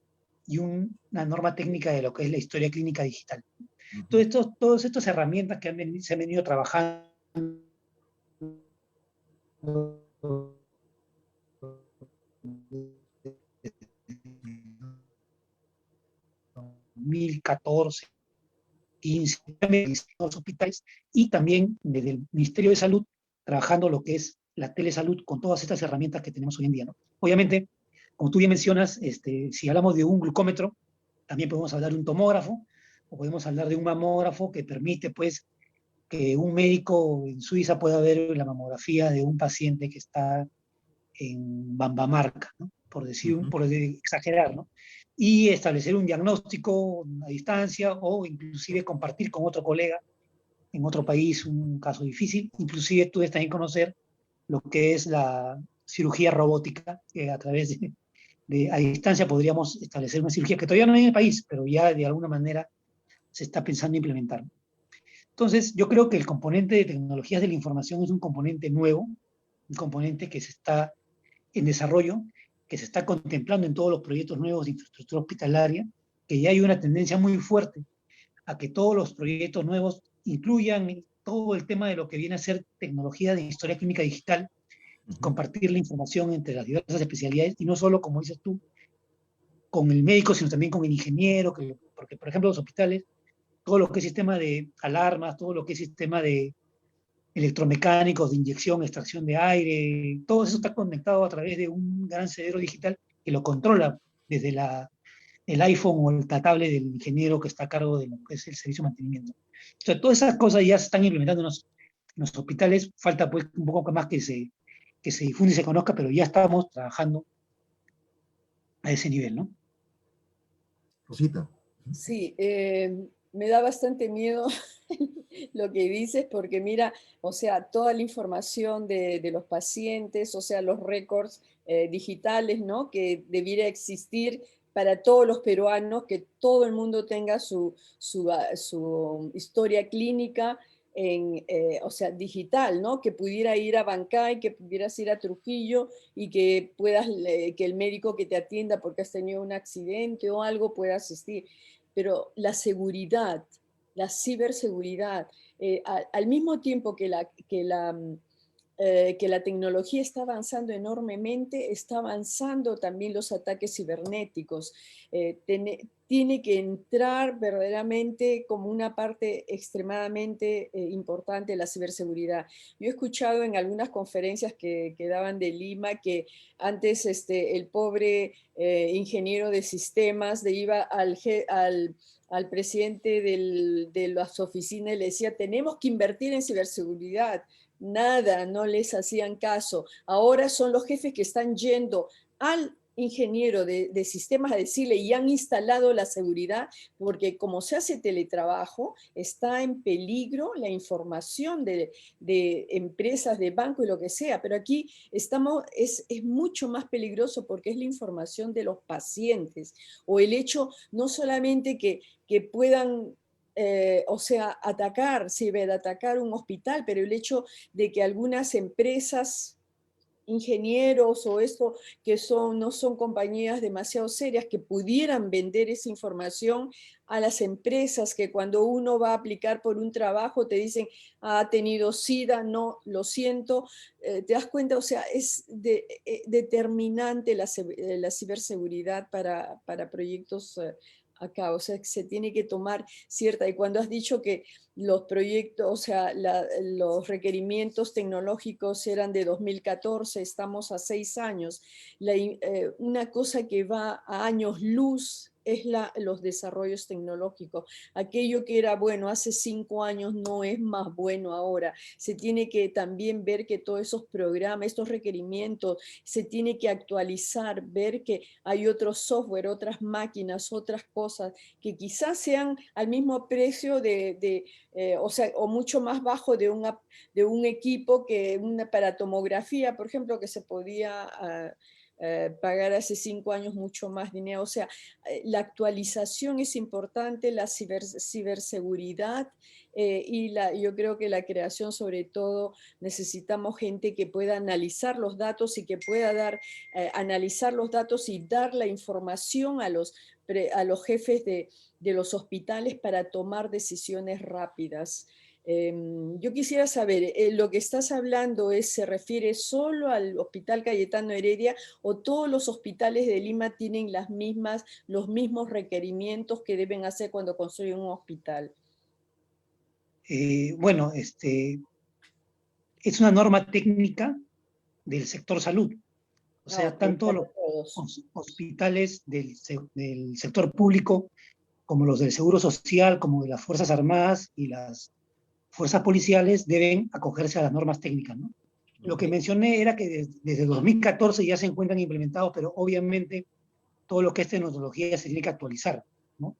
y una norma técnica de lo que es la historia clínica digital. Ujú. Todas estas herramientas que se han venido trabajando 2014, 15, los hospitales, y también desde el Ministerio de Salud, trabajando lo que es la telesalud con todas estas herramientas que tenemos hoy en día, ¿no? Obviamente, como tú bien mencionas, si hablamos de un glucómetro, también podemos hablar de un tomógrafo, o podemos hablar de un mamógrafo que permite, pues, que un médico en Suiza pueda ver la mamografía de un paciente que está en Bambamarca, ¿no? Ujú. Por exagerar, ¿no? Y establecer un diagnóstico a distancia o inclusive compartir con otro colega en otro país un caso difícil. Inclusive tú debes también conocer lo que es la cirugía robótica, que a través a distancia podríamos establecer una cirugía que todavía no hay en el país, pero ya de alguna manera se está pensando implementar. Entonces, yo creo que el componente de tecnologías de la información es un componente nuevo, un componente que se está en desarrollo, que se está contemplando en todos los proyectos nuevos de infraestructura hospitalaria, que ya hay una tendencia muy fuerte a que todos los proyectos nuevos incluyan todo el tema de lo que viene a ser tecnología de historia clínica digital, Ujú. compartir la información entre las diversas especialidades, y no solo, como dices tú, con el médico, sino también con el ingeniero, porque, por ejemplo, los hospitales, todo lo que es sistema de alarmas, todo lo que es sistema de electromecánicos, de inyección, extracción de aire, todo eso está conectado a través de un gran cerebro digital que lo controla desde el iPhone o la tablet del ingeniero que está a cargo de lo que es el servicio de mantenimiento. O sea, todas esas cosas ya se están implementando en los hospitales, falta pues un poco más que se difunda y se conozca, pero ya estamos trabajando a ese nivel, ¿no? Rosita. Sí, me da bastante miedo lo que dices, porque mira, o sea, toda la información de los pacientes, o sea, los récords digitales, ¿no? Que debiera existir para todos los peruanos, que todo el mundo tenga su historia clínica o sea, digital, ¿no? Que pudiera ir a Bancay, que pudieras ir a Trujillo y que puedas, que el médico que te atienda porque has tenido un accidente o algo pueda asistir. Pero la seguridad, la ciberseguridad, al mismo tiempo que la tecnología está avanzando enormemente, está avanzando también los ataques cibernéticos. Tiene que entrar verdaderamente como una parte extremadamente importante de la ciberseguridad. Yo he escuchado en algunas conferencias que daban de Lima que antes el pobre ingeniero de sistemas iba al presidente de las oficinas y le decía, tenemos que invertir en ciberseguridad. Nada, no les hacían caso. Ahora son los jefes que están yendo al ingeniero de sistemas a decirle y han instalado la seguridad, porque como se hace teletrabajo, está en peligro la información de empresas, de banco y lo que sea, pero aquí es mucho más peligroso porque es la información de los pacientes, o el hecho no solamente que puedan o sea, atacar un hospital, pero el hecho de que algunas empresas, ingenieros o esto, que no son compañías demasiado serias, que pudieran vender esa información a las empresas, que cuando uno va a aplicar por un trabajo te dicen, ha tenido SIDA, no, lo siento, te das cuenta, o sea, es determinante la ciberseguridad para proyectos acá, o sea, que se tiene que tomar cierta, y cuando has dicho que los proyectos, o sea, los requerimientos tecnológicos eran de 2014, estamos a 6 años. Una cosa que va a años luz es los desarrollos tecnológicos. Aquello que era bueno hace 5 años no es más bueno ahora. Se tiene que también ver que todos esos programas, estos requerimientos, se tiene que actualizar, ver que hay otro software, otras máquinas, otras cosas que quizás sean al mismo precio o sea, o mucho más bajo de un equipo que para tomografía, por ejemplo, que se podía pagar hace 5 años mucho más dinero. O sea, la actualización es importante, la ciberseguridad yo creo que la creación, sobre todo, necesitamos gente que pueda analizar los datos y que pueda analizar los datos y dar la información a los jefes de los hospitales para tomar decisiones rápidas. Yo quisiera saber, ¿lo que estás hablando se refiere solo al Hospital Cayetano Heredia o todos los hospitales de Lima tienen los mismos requerimientos que deben hacer cuando construyen un hospital? Bueno, es una norma técnica del sector salud. O sea, Ok, tanto para los todos. hospitales del sector público como los del Seguro Social, como de las Fuerzas Armadas y las fuerzas policiales deben acogerse a las normas técnicas, ¿no? Lo que Ok. mencioné era que desde 2014 ya se encuentran implementados, pero obviamente todo lo que es tecnología se tiene que actualizar, ¿no?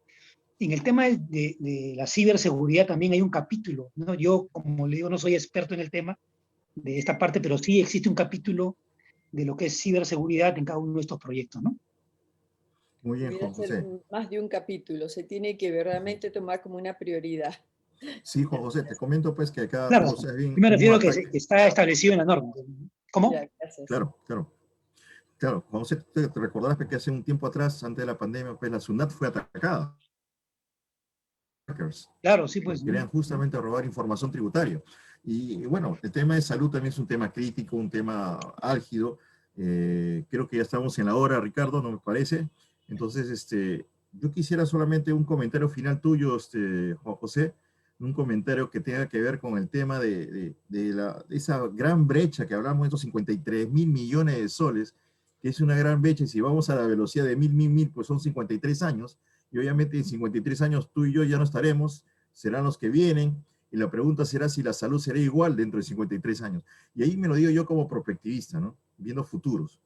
En el tema de la ciberseguridad también hay un capítulo, ¿no? Yo, como le digo, no soy experto en el tema de esta parte, pero sí existe un capítulo de lo que es ciberseguridad en cada uno de estos proyectos, ¿no? Muy bien, Debiera Juan ser José. más de un capítulo, se tiene que realmente tomar como una prioridad. Sí, Juan José, te comento pues que acá Claro, vos sabes bien, yo me hubo un refiero a ataque. que está establecido en la norma. ¿Cómo? Ya, gracias. Claro, claro. Claro, Juan José, te recordarás que hace un tiempo atrás, antes de la pandemia, pues la SUNAT fue atacada. Hackers, Claro, sí, porque pues. querían justamente robar información tributaria. Y bueno, el tema de salud también es un tema crítico, un tema álgido. Creo que ya estamos en la hora, Ricardo, ¿no me parece? Entonces, yo quisiera solamente un comentario final tuyo, Juan José, un comentario que tenga que ver con el tema de esa gran brecha que hablamos, de estos 53.000 millones de soles, que es una gran brecha, y si vamos a la velocidad de mil, pues son 53 años, y obviamente en 53 años tú y yo ya no estaremos, serán los que vienen, y la pregunta será si la salud será igual dentro de 53 años. Y ahí me lo digo yo como prospectivista, ¿no? Viendo futuros.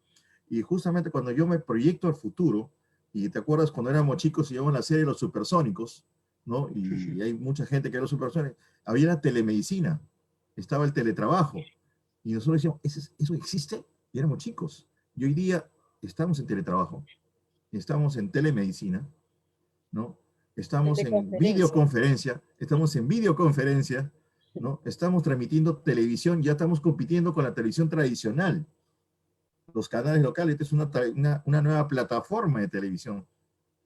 Y justamente cuando yo me proyecto al futuro, y te acuerdas cuando éramos chicos y llevamos la serie Los Supersónicos, ¿no? Y hay mucha gente que era los supersónicos, había la telemedicina, estaba el teletrabajo, y nosotros decíamos, ¿eso existe? Y éramos chicos. Y hoy día estamos en teletrabajo, estamos en telemedicina, ¿no? Teleconferencia. Estamos en videoconferencia, ¿no? Estamos transmitiendo televisión, ya estamos compitiendo con la televisión tradicional. Los canales locales, esta es una nueva plataforma de televisión,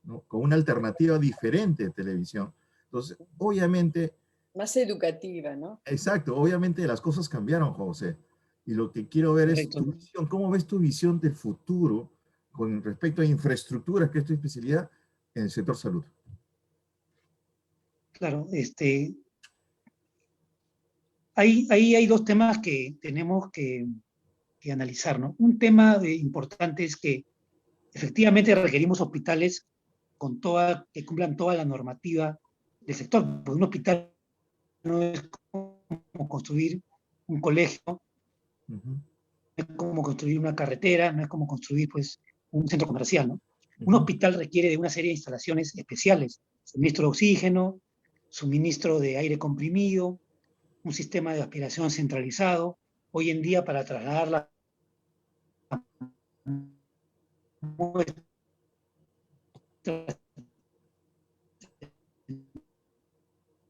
¿no? Con una alternativa diferente de televisión. Entonces, obviamente, Más educativa, ¿no? exacto, obviamente las cosas cambiaron, José. Y lo que quiero ver es Correcto. tu visión, ¿cómo ves tu visión del futuro con respecto a infraestructuras, que es tu especialidad en el sector salud? Claro, ahí hay dos temas que tenemos que analizar, ¿no? Un tema importante es que efectivamente requerimos hospitales que cumplan toda la normativa del sector, porque un hospital no es como construir un colegio, no Uh -huh, es como construir una carretera, no es como construir pues, un centro comercial, ¿no? uh Un -huh. hospital requiere de una serie de instalaciones especiales, suministro de oxígeno, suministro de aire comprimido, un sistema de aspiración centralizado. Hoy en día, para trasladar la muestra,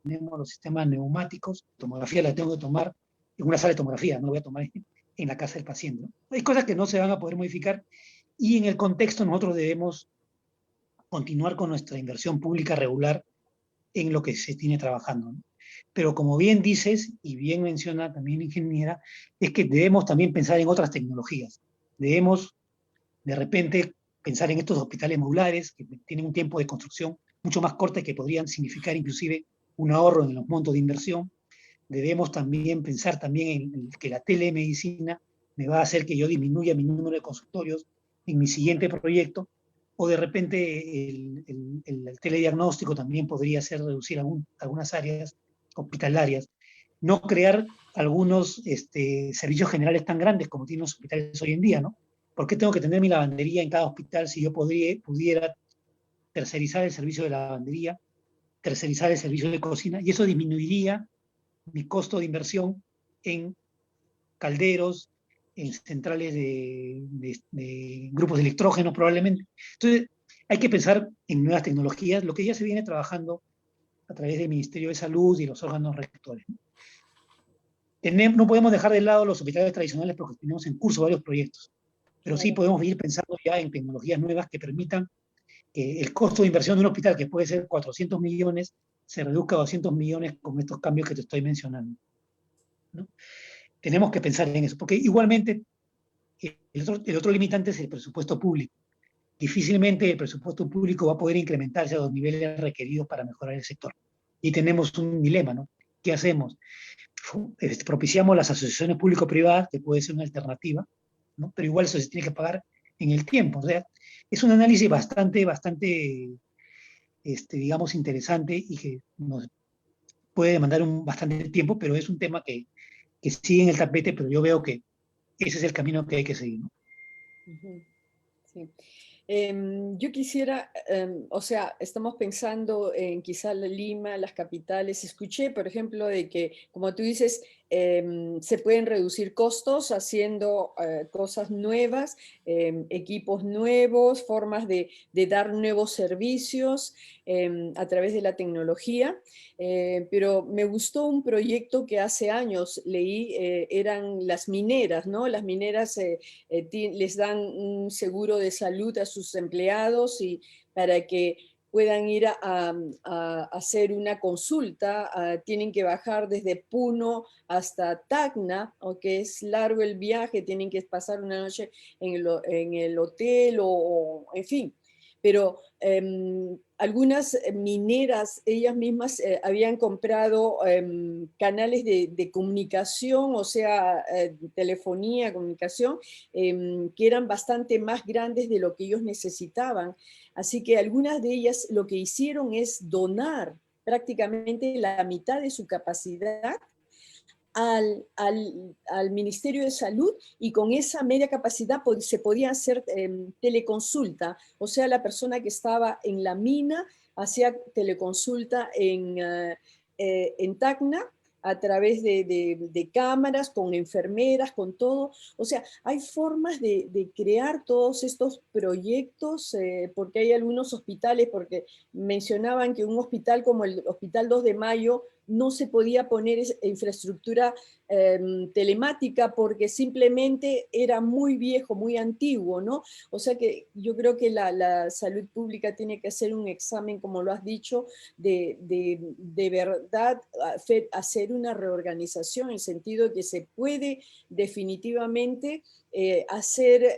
tenemos los sistemas neumáticos, tomografía la tengo que tomar en una sala de tomografía, no la voy a tomar en la casa del paciente, ¿no? Hay cosas que no se van a poder modificar y en el contexto nosotros debemos continuar con nuestra inversión pública regular en lo que se tiene trabajando, ¿no? Pero como bien dices y bien menciona también la ingeniera, es que debemos también pensar en otras tecnologías. Debemos de repente pensar en estos hospitales modulares que tienen un tiempo de construcción mucho más corto y que podrían significar inclusive un ahorro en los montos de inversión. Debemos también pensar también en que la telemedicina me va a hacer que yo disminuya mi número de consultorios en mi siguiente proyecto, o de repente el telediagnóstico también podría ser reducir algunas áreas hospitalarias, no crear algunos servicios generales tan grandes como tienen los hospitales hoy en día, ¿no? ¿Por qué tengo que tener mi lavandería en cada hospital si yo pudiera tercerizar el servicio de lavandería, tercerizar el servicio de cocina, y eso disminuiría mi costo de inversión en calderos, en centrales de grupos de electrógeno probablemente. Entonces, hay que pensar en nuevas tecnologías, lo que ya se viene trabajando a través del Ministerio de Salud y los órganos rectores. No podemos dejar de lado los hospitales tradicionales porque tenemos en curso varios proyectos, pero sí podemos ir pensando ya en tecnologías nuevas que permitan que el costo de inversión de un hospital, que puede ser 400 millones, se reduzca a 200 millones con estos cambios que te estoy mencionando, ¿no? Tenemos que pensar en eso, porque igualmente el otro limitante es el presupuesto público. Difícilmente el presupuesto público va a poder incrementarse a los niveles requeridos para mejorar el sector. Y tenemos un dilema, ¿no? ¿Qué hacemos? Propiciamos las asociaciones público-privadas, que puede ser una alternativa, ¿no? Pero igual eso se tiene que pagar en el tiempo. O sea, es un análisis bastante, digamos, interesante y que nos puede demandar bastante tiempo, pero es un tema que sigue en el tapete, pero yo veo que ese es el camino que hay que seguir, ¿no? Sí. Yo quisiera, o sea, estamos pensando en quizá Lima, las capitales. Escuché, por ejemplo, de que, como tú dices, se pueden reducir costos haciendo cosas nuevas, equipos nuevos, formas de dar nuevos servicios a través de la tecnología. Pero me gustó un proyecto que hace años leí, eran las mineras, ¿no? Las mineras les dan un seguro de salud a sus empleados y para que puedan ir a hacer una consulta, tienen que bajar desde Puno hasta Tacna, aunque es largo el viaje, tienen que pasar una noche en el hotel en fin. Pero algunas mineras, ellas mismas habían comprado canales de comunicación, o sea, telefonía, comunicación, que eran bastante más grandes de lo que ellos necesitaban. Así que algunas de ellas lo que hicieron es donar prácticamente la mitad de su capacidad al Ministerio de Salud, y con esa media capacidad se podía hacer teleconsulta, o sea, la persona que estaba en la mina hacía teleconsulta en Tacna a través de cámaras, con enfermeras, con todo. O sea, hay formas de crear todos estos proyectos, porque hay algunos hospitales, porque mencionaban que un hospital como el Hospital 2 de Mayo no se podía poner infraestructura telemática porque simplemente era muy viejo, muy antiguo, ¿no? O sea que yo creo que la salud pública tiene que hacer un examen, como lo has dicho, de verdad hacer una reorganización, en el sentido de que se puede definitivamente hacer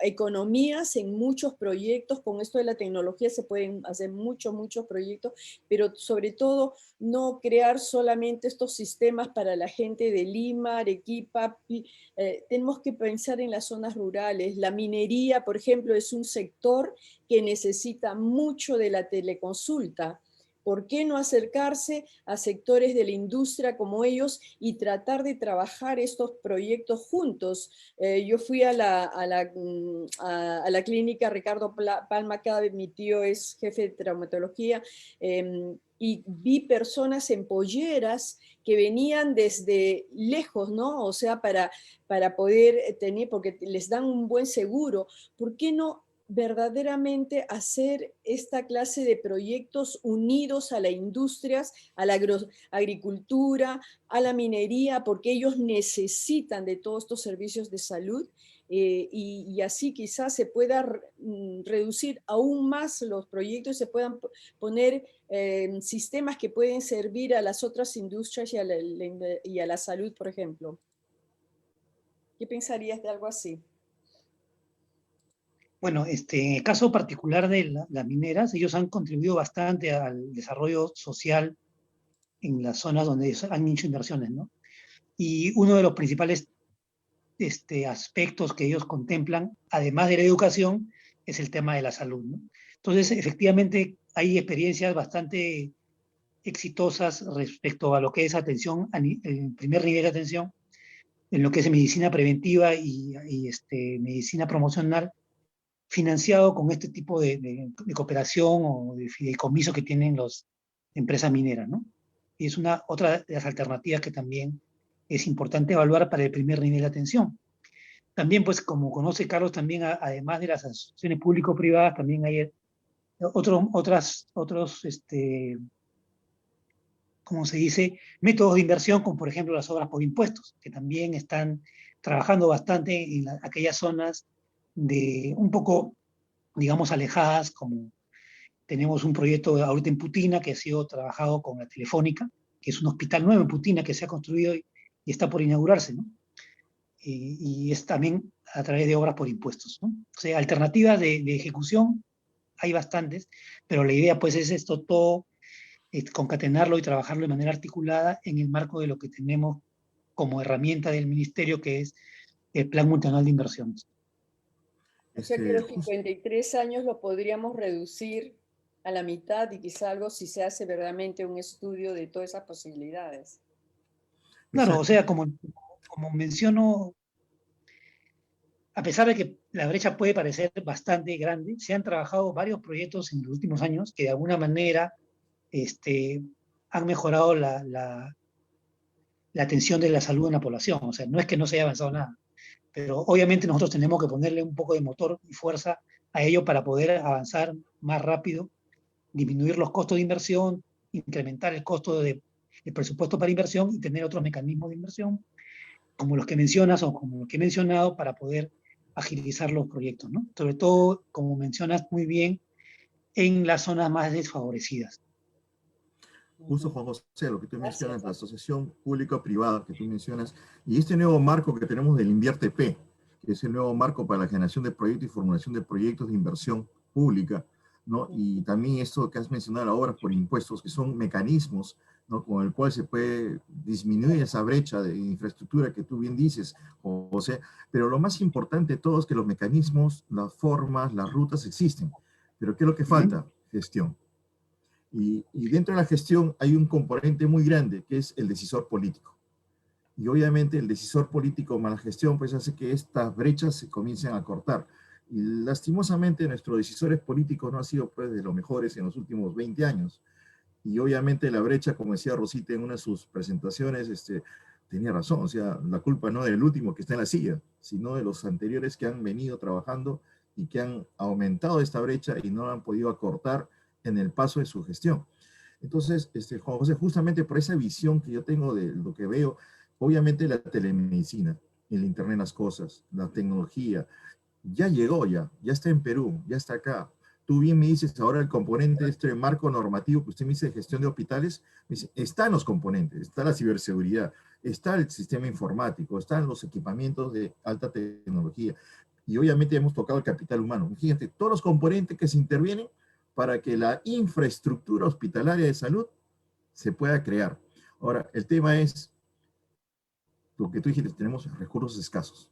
economías en muchos proyectos. Con esto de la tecnología se pueden hacer muchos proyectos, pero sobre todo no crear solamente estos sistemas para la gente de Lima, Arequipa. Tenemos que pensar en las zonas rurales. La minería, por ejemplo, es un sector que necesita mucho de la teleconsulta. ¿Por qué no acercarse a sectores de la industria como ellos y tratar de trabajar estos proyectos juntos? Yo fui a la clínica Ricardo Palma, acá mi tío es jefe de traumatología, y vi personas en polleras que venían desde lejos, ¿no? O sea, para poder tener, porque les dan un buen seguro. ¿Por qué no verdaderamente hacer esta clase de proyectos unidos a las industrias, a la agricultura, a la minería, porque ellos necesitan de todos estos servicios de salud? Y así quizás se pueda reducir aún más los proyectos y se puedan poner sistemas que pueden servir a las otras industrias y a la salud, por ejemplo. ¿Qué pensarías de algo así? Bueno, en el caso particular de las mineras, ellos han contribuido bastante al desarrollo social en las zonas donde han hecho inversiones, ¿no? Y uno de los principales aspectos que ellos contemplan, además de la educación, es el tema de la salud, ¿no? Entonces, efectivamente, hay experiencias bastante exitosas respecto a lo que es atención, el primer nivel de atención, en lo que es medicina preventiva y medicina promocional, financiado con este tipo de cooperación o de fideicomiso que tienen las empresas mineras, ¿no? Y es otra de las alternativas que también es importante evaluar para el primer nivel de atención. También, pues, como conoce Carlos, también además de las asociaciones público-privadas, también hay otros, ¿cómo se dice? Métodos de inversión, como por ejemplo las obras por impuestos, que también están trabajando bastante en aquellas zonas de un poco, digamos, alejadas, como tenemos un proyecto ahorita en Putina que ha sido trabajado con la Telefónica, que es un hospital nuevo en Putina que se ha construido y está por inaugurarse, ¿no? Y es también a través de obras por impuestos, ¿no? O sea, alternativas de ejecución hay bastantes, pero la idea pues es esto todo, concatenarlo y trabajarlo de manera articulada en el marco de lo que tenemos como herramienta del ministerio, que es el Plan Multianual de Inversiones. O sea que los Justo 53 años lo podríamos reducir a la mitad y quizá algo si se hace verdaderamente un estudio de todas esas posibilidades. Claro, o exacto. sea, como menciono, a pesar de que la brecha puede parecer bastante grande, se han trabajado varios proyectos en los últimos años que de alguna manera han mejorado la atención de la salud en la población. O sea, no es que no se haya avanzado nada, pero obviamente nosotros tenemos que ponerle un poco de motor y fuerza a ello para poder avanzar más rápido, disminuir los costos de inversión, incrementar el costo del presupuesto para inversión y tener otros mecanismos de inversión, como los que mencionas o como los que he mencionado, para poder agilizar los proyectos, ¿no? Sobre todo, como mencionas muy bien, en las zonas más desfavorecidas. Justo, Juan José, lo que tú mencionas, Gracias. la asociación público-privada que tú mencionas, y este nuevo marco que tenemos del InvierteP, que es el nuevo marco para la generación de proyectos y formulación de proyectos de inversión pública, ¿no? Y también esto que has mencionado, obras por impuestos, que son mecanismos, ¿no? Con el cual se puede disminuir esa brecha de infraestructura que tú bien dices, José. Pero lo más importante de todo es que los mecanismos, las formas, las rutas existen. Pero ¿qué es lo que falta? Gestión. Y dentro de la gestión hay un componente muy grande, que es el decisor político. Y obviamente el decisor político más la gestión, pues hace que estas brechas se comiencen a cortar. Y lastimosamente nuestros decisores políticos no han sido pues de los mejores en los últimos 20 años. Y obviamente la brecha, como decía Rosita en una de sus presentaciones, tenía razón. O sea, la culpa no del último que está en la silla, sino de los anteriores que han venido trabajando y que han aumentado esta brecha y no la han podido acortar en el paso de su gestión. Entonces, Juan José, justamente por esa visión que yo tengo de lo que veo, obviamente la telemedicina, el Internet de las cosas, la tecnología, ya llegó ya está en Perú, ya está acá. Tú bien me dices ahora el componente de este marco normativo que usted me dice de gestión de hospitales, me dice, están los componentes, está la ciberseguridad, está el sistema informático, están los equipamientos de alta tecnología. Y obviamente hemos tocado el capital humano. Fíjate, todos los componentes que se intervienen para que la infraestructura hospitalaria de salud se pueda crear. Ahora, el tema es, lo que tú dijiste, tenemos recursos escasos.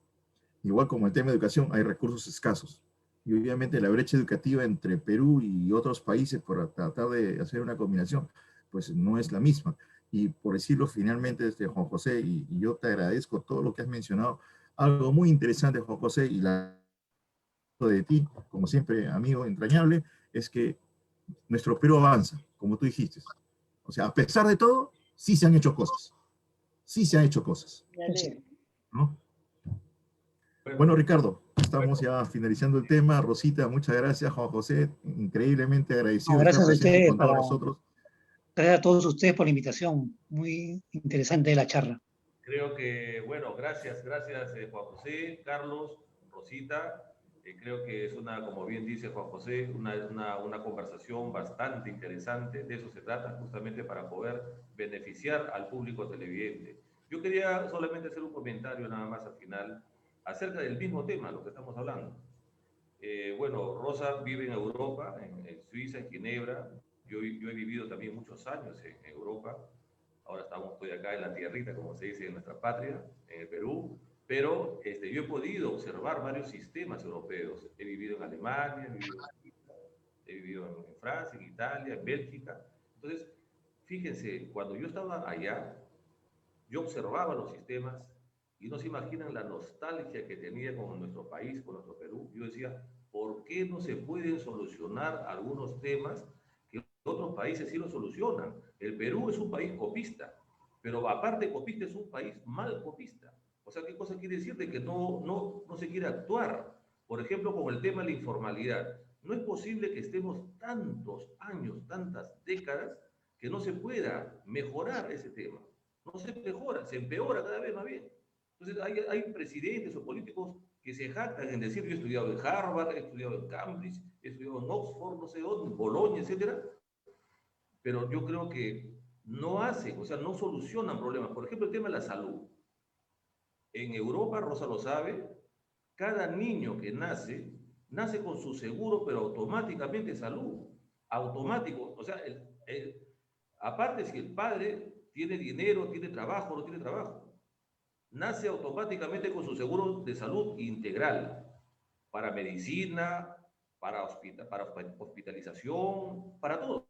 Igual como el tema de educación, hay recursos escasos. Y obviamente la brecha educativa entre Perú y otros países por tratar de hacer una combinación, pues no es la misma. Y por decirlo finalmente, Juan José, y yo te agradezco todo lo que has mencionado, algo muy interesante, Juan José, y la de ti, como siempre, amigo entrañable, es que nuestro Perú avanza, como tú dijiste. O sea, a pesar de todo, sí se han hecho cosas. Sí se han hecho cosas, Me alegro. ¿no? Bueno, Bueno, Ricardo, estamos ya finalizando el tema. Rosita, muchas gracias. Juan José, increíblemente No, agradecido de estar gracias a presente ustedes, con todos nosotros. gracias a todos ustedes por la invitación. Muy interesante la charla. creo que, bueno, gracias Juan José, Carlos, Rosita. Creo que es una, como bien dice Juan José, una conversación bastante interesante. De eso se trata, justamente para poder beneficiar al público televidente. Yo quería solamente hacer un comentario nada más al final acerca del mismo tema, lo que estamos hablando. Bueno, Rosa vive en Europa, en Suiza, en Ginebra. Yo he vivido también muchos años en Europa. Ahora estoy acá en la tierrita, como se dice en nuestra patria, en el Perú. Pero yo he podido observar varios sistemas europeos. He vivido en Alemania, he vivido en Francia, en Italia, en Bélgica. Entonces, fíjense, cuando yo estaba allá, yo observaba los sistemas y no se imaginan la nostalgia que tenía con nuestro país, con nuestro Perú. Yo decía, ¿por qué no se pueden solucionar algunos temas que otros países sí lo solucionan? El Perú es un país copista, pero aparte de copista es un país mal copista. O sea, ¿qué cosa quiere decir? De que no se quiere actuar. Por ejemplo, con el tema de la informalidad. No es posible que estemos tantos años, tantas décadas, que no se pueda mejorar ese tema. No se mejora, se empeora cada vez más bien. Entonces, hay presidentes o políticos que se jactan en decir, yo he estudiado en Harvard, he estudiado en Cambridge, he estudiado en Oxford, no sé dónde, en Bolonia, etcétera, pero yo creo que no hacen, o sea, no solucionan problemas. Por ejemplo, el tema de la salud. En Europa, Rosa lo sabe, cada niño que nace con su seguro, pero automáticamente de salud. Automático. O sea, aparte si el padre tiene dinero, tiene trabajo, no tiene trabajo, nace automáticamente con su seguro de salud integral, para medicina, para hospitalización, para todo.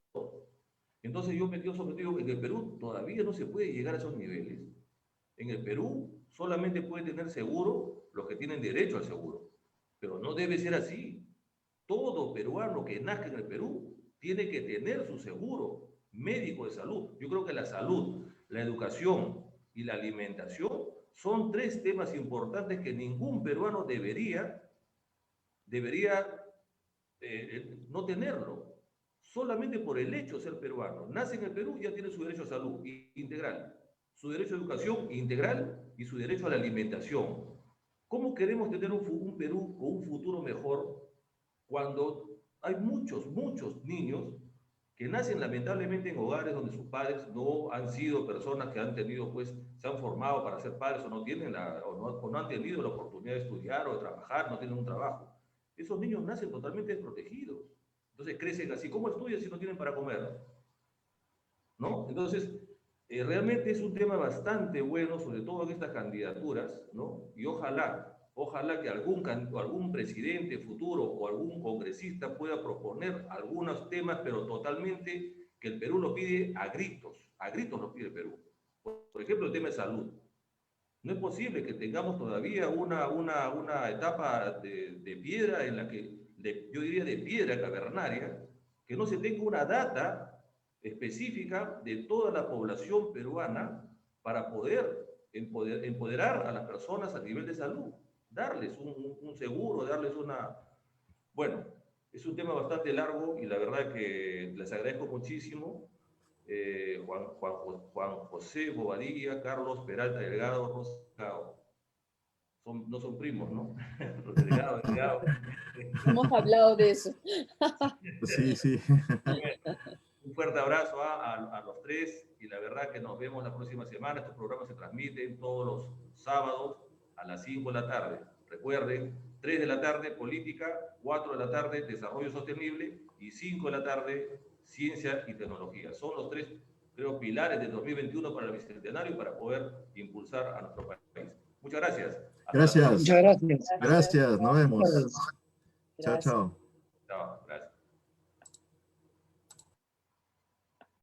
Entonces yo me quedo sorprendido que en el Perú todavía no se puede llegar a esos niveles. En el Perú solamente puede tener seguro los que tienen derecho al seguro, pero no debe ser así. Todo peruano que nazca en el Perú tiene que tener su seguro médico de salud. Yo creo que la salud, la educación y la alimentación son tres temas importantes que ningún peruano debería no tenerlo. Solamente por el hecho de ser peruano. Nace en el Perú, ya tiene su derecho a salud integral, su derecho a educación integral y su derecho a la alimentación. ¿Cómo queremos tener un Perú con un futuro mejor cuando hay muchos niños que nacen lamentablemente en hogares donde sus padres no han sido personas que han tenido, pues, se han formado para ser padres o no han tenido la oportunidad de estudiar o de trabajar, no tienen un trabajo? Esos niños nacen totalmente desprotegidos. Entonces crecen así. ¿Cómo estudian si no tienen para comer? ¿No? Entonces, realmente es un tema bastante bueno, sobre todo en estas candidaturas, ¿no? Y ojalá que algún presidente futuro o algún congresista pueda proponer algunos temas, pero totalmente que el Perú lo pide a gritos lo pide el Perú. Por ejemplo, el tema de salud. No es posible que tengamos todavía una etapa de piedra en la que, yo diría de piedra cavernaria, que no se tenga una data específica de toda la población peruana para poder empoderar a las personas a nivel de salud, darles un seguro, darles una... Bueno, es un tema bastante largo y la verdad que les agradezco muchísimo. Juan José Bobadilla, Carlos Peralta Delgado, Rosa, no son primos, ¿no? Delgado. Hemos hablado de eso. Sí, sí. Un fuerte abrazo a los tres y la verdad que nos vemos la próxima semana. Estos programas se transmiten todos los sábados a las 5 de la tarde. Recuerden, 3 de la tarde política, 4 de la tarde desarrollo sostenible y 5 de la tarde ciencia y tecnología. Son los tres, creo, pilares del 2021 para el Bicentenario para poder impulsar a nuestro país. Muchas gracias. Gracias. Muchas gracias. Gracias, nos vemos. Gracias. Chao, chao. Chao, gracias.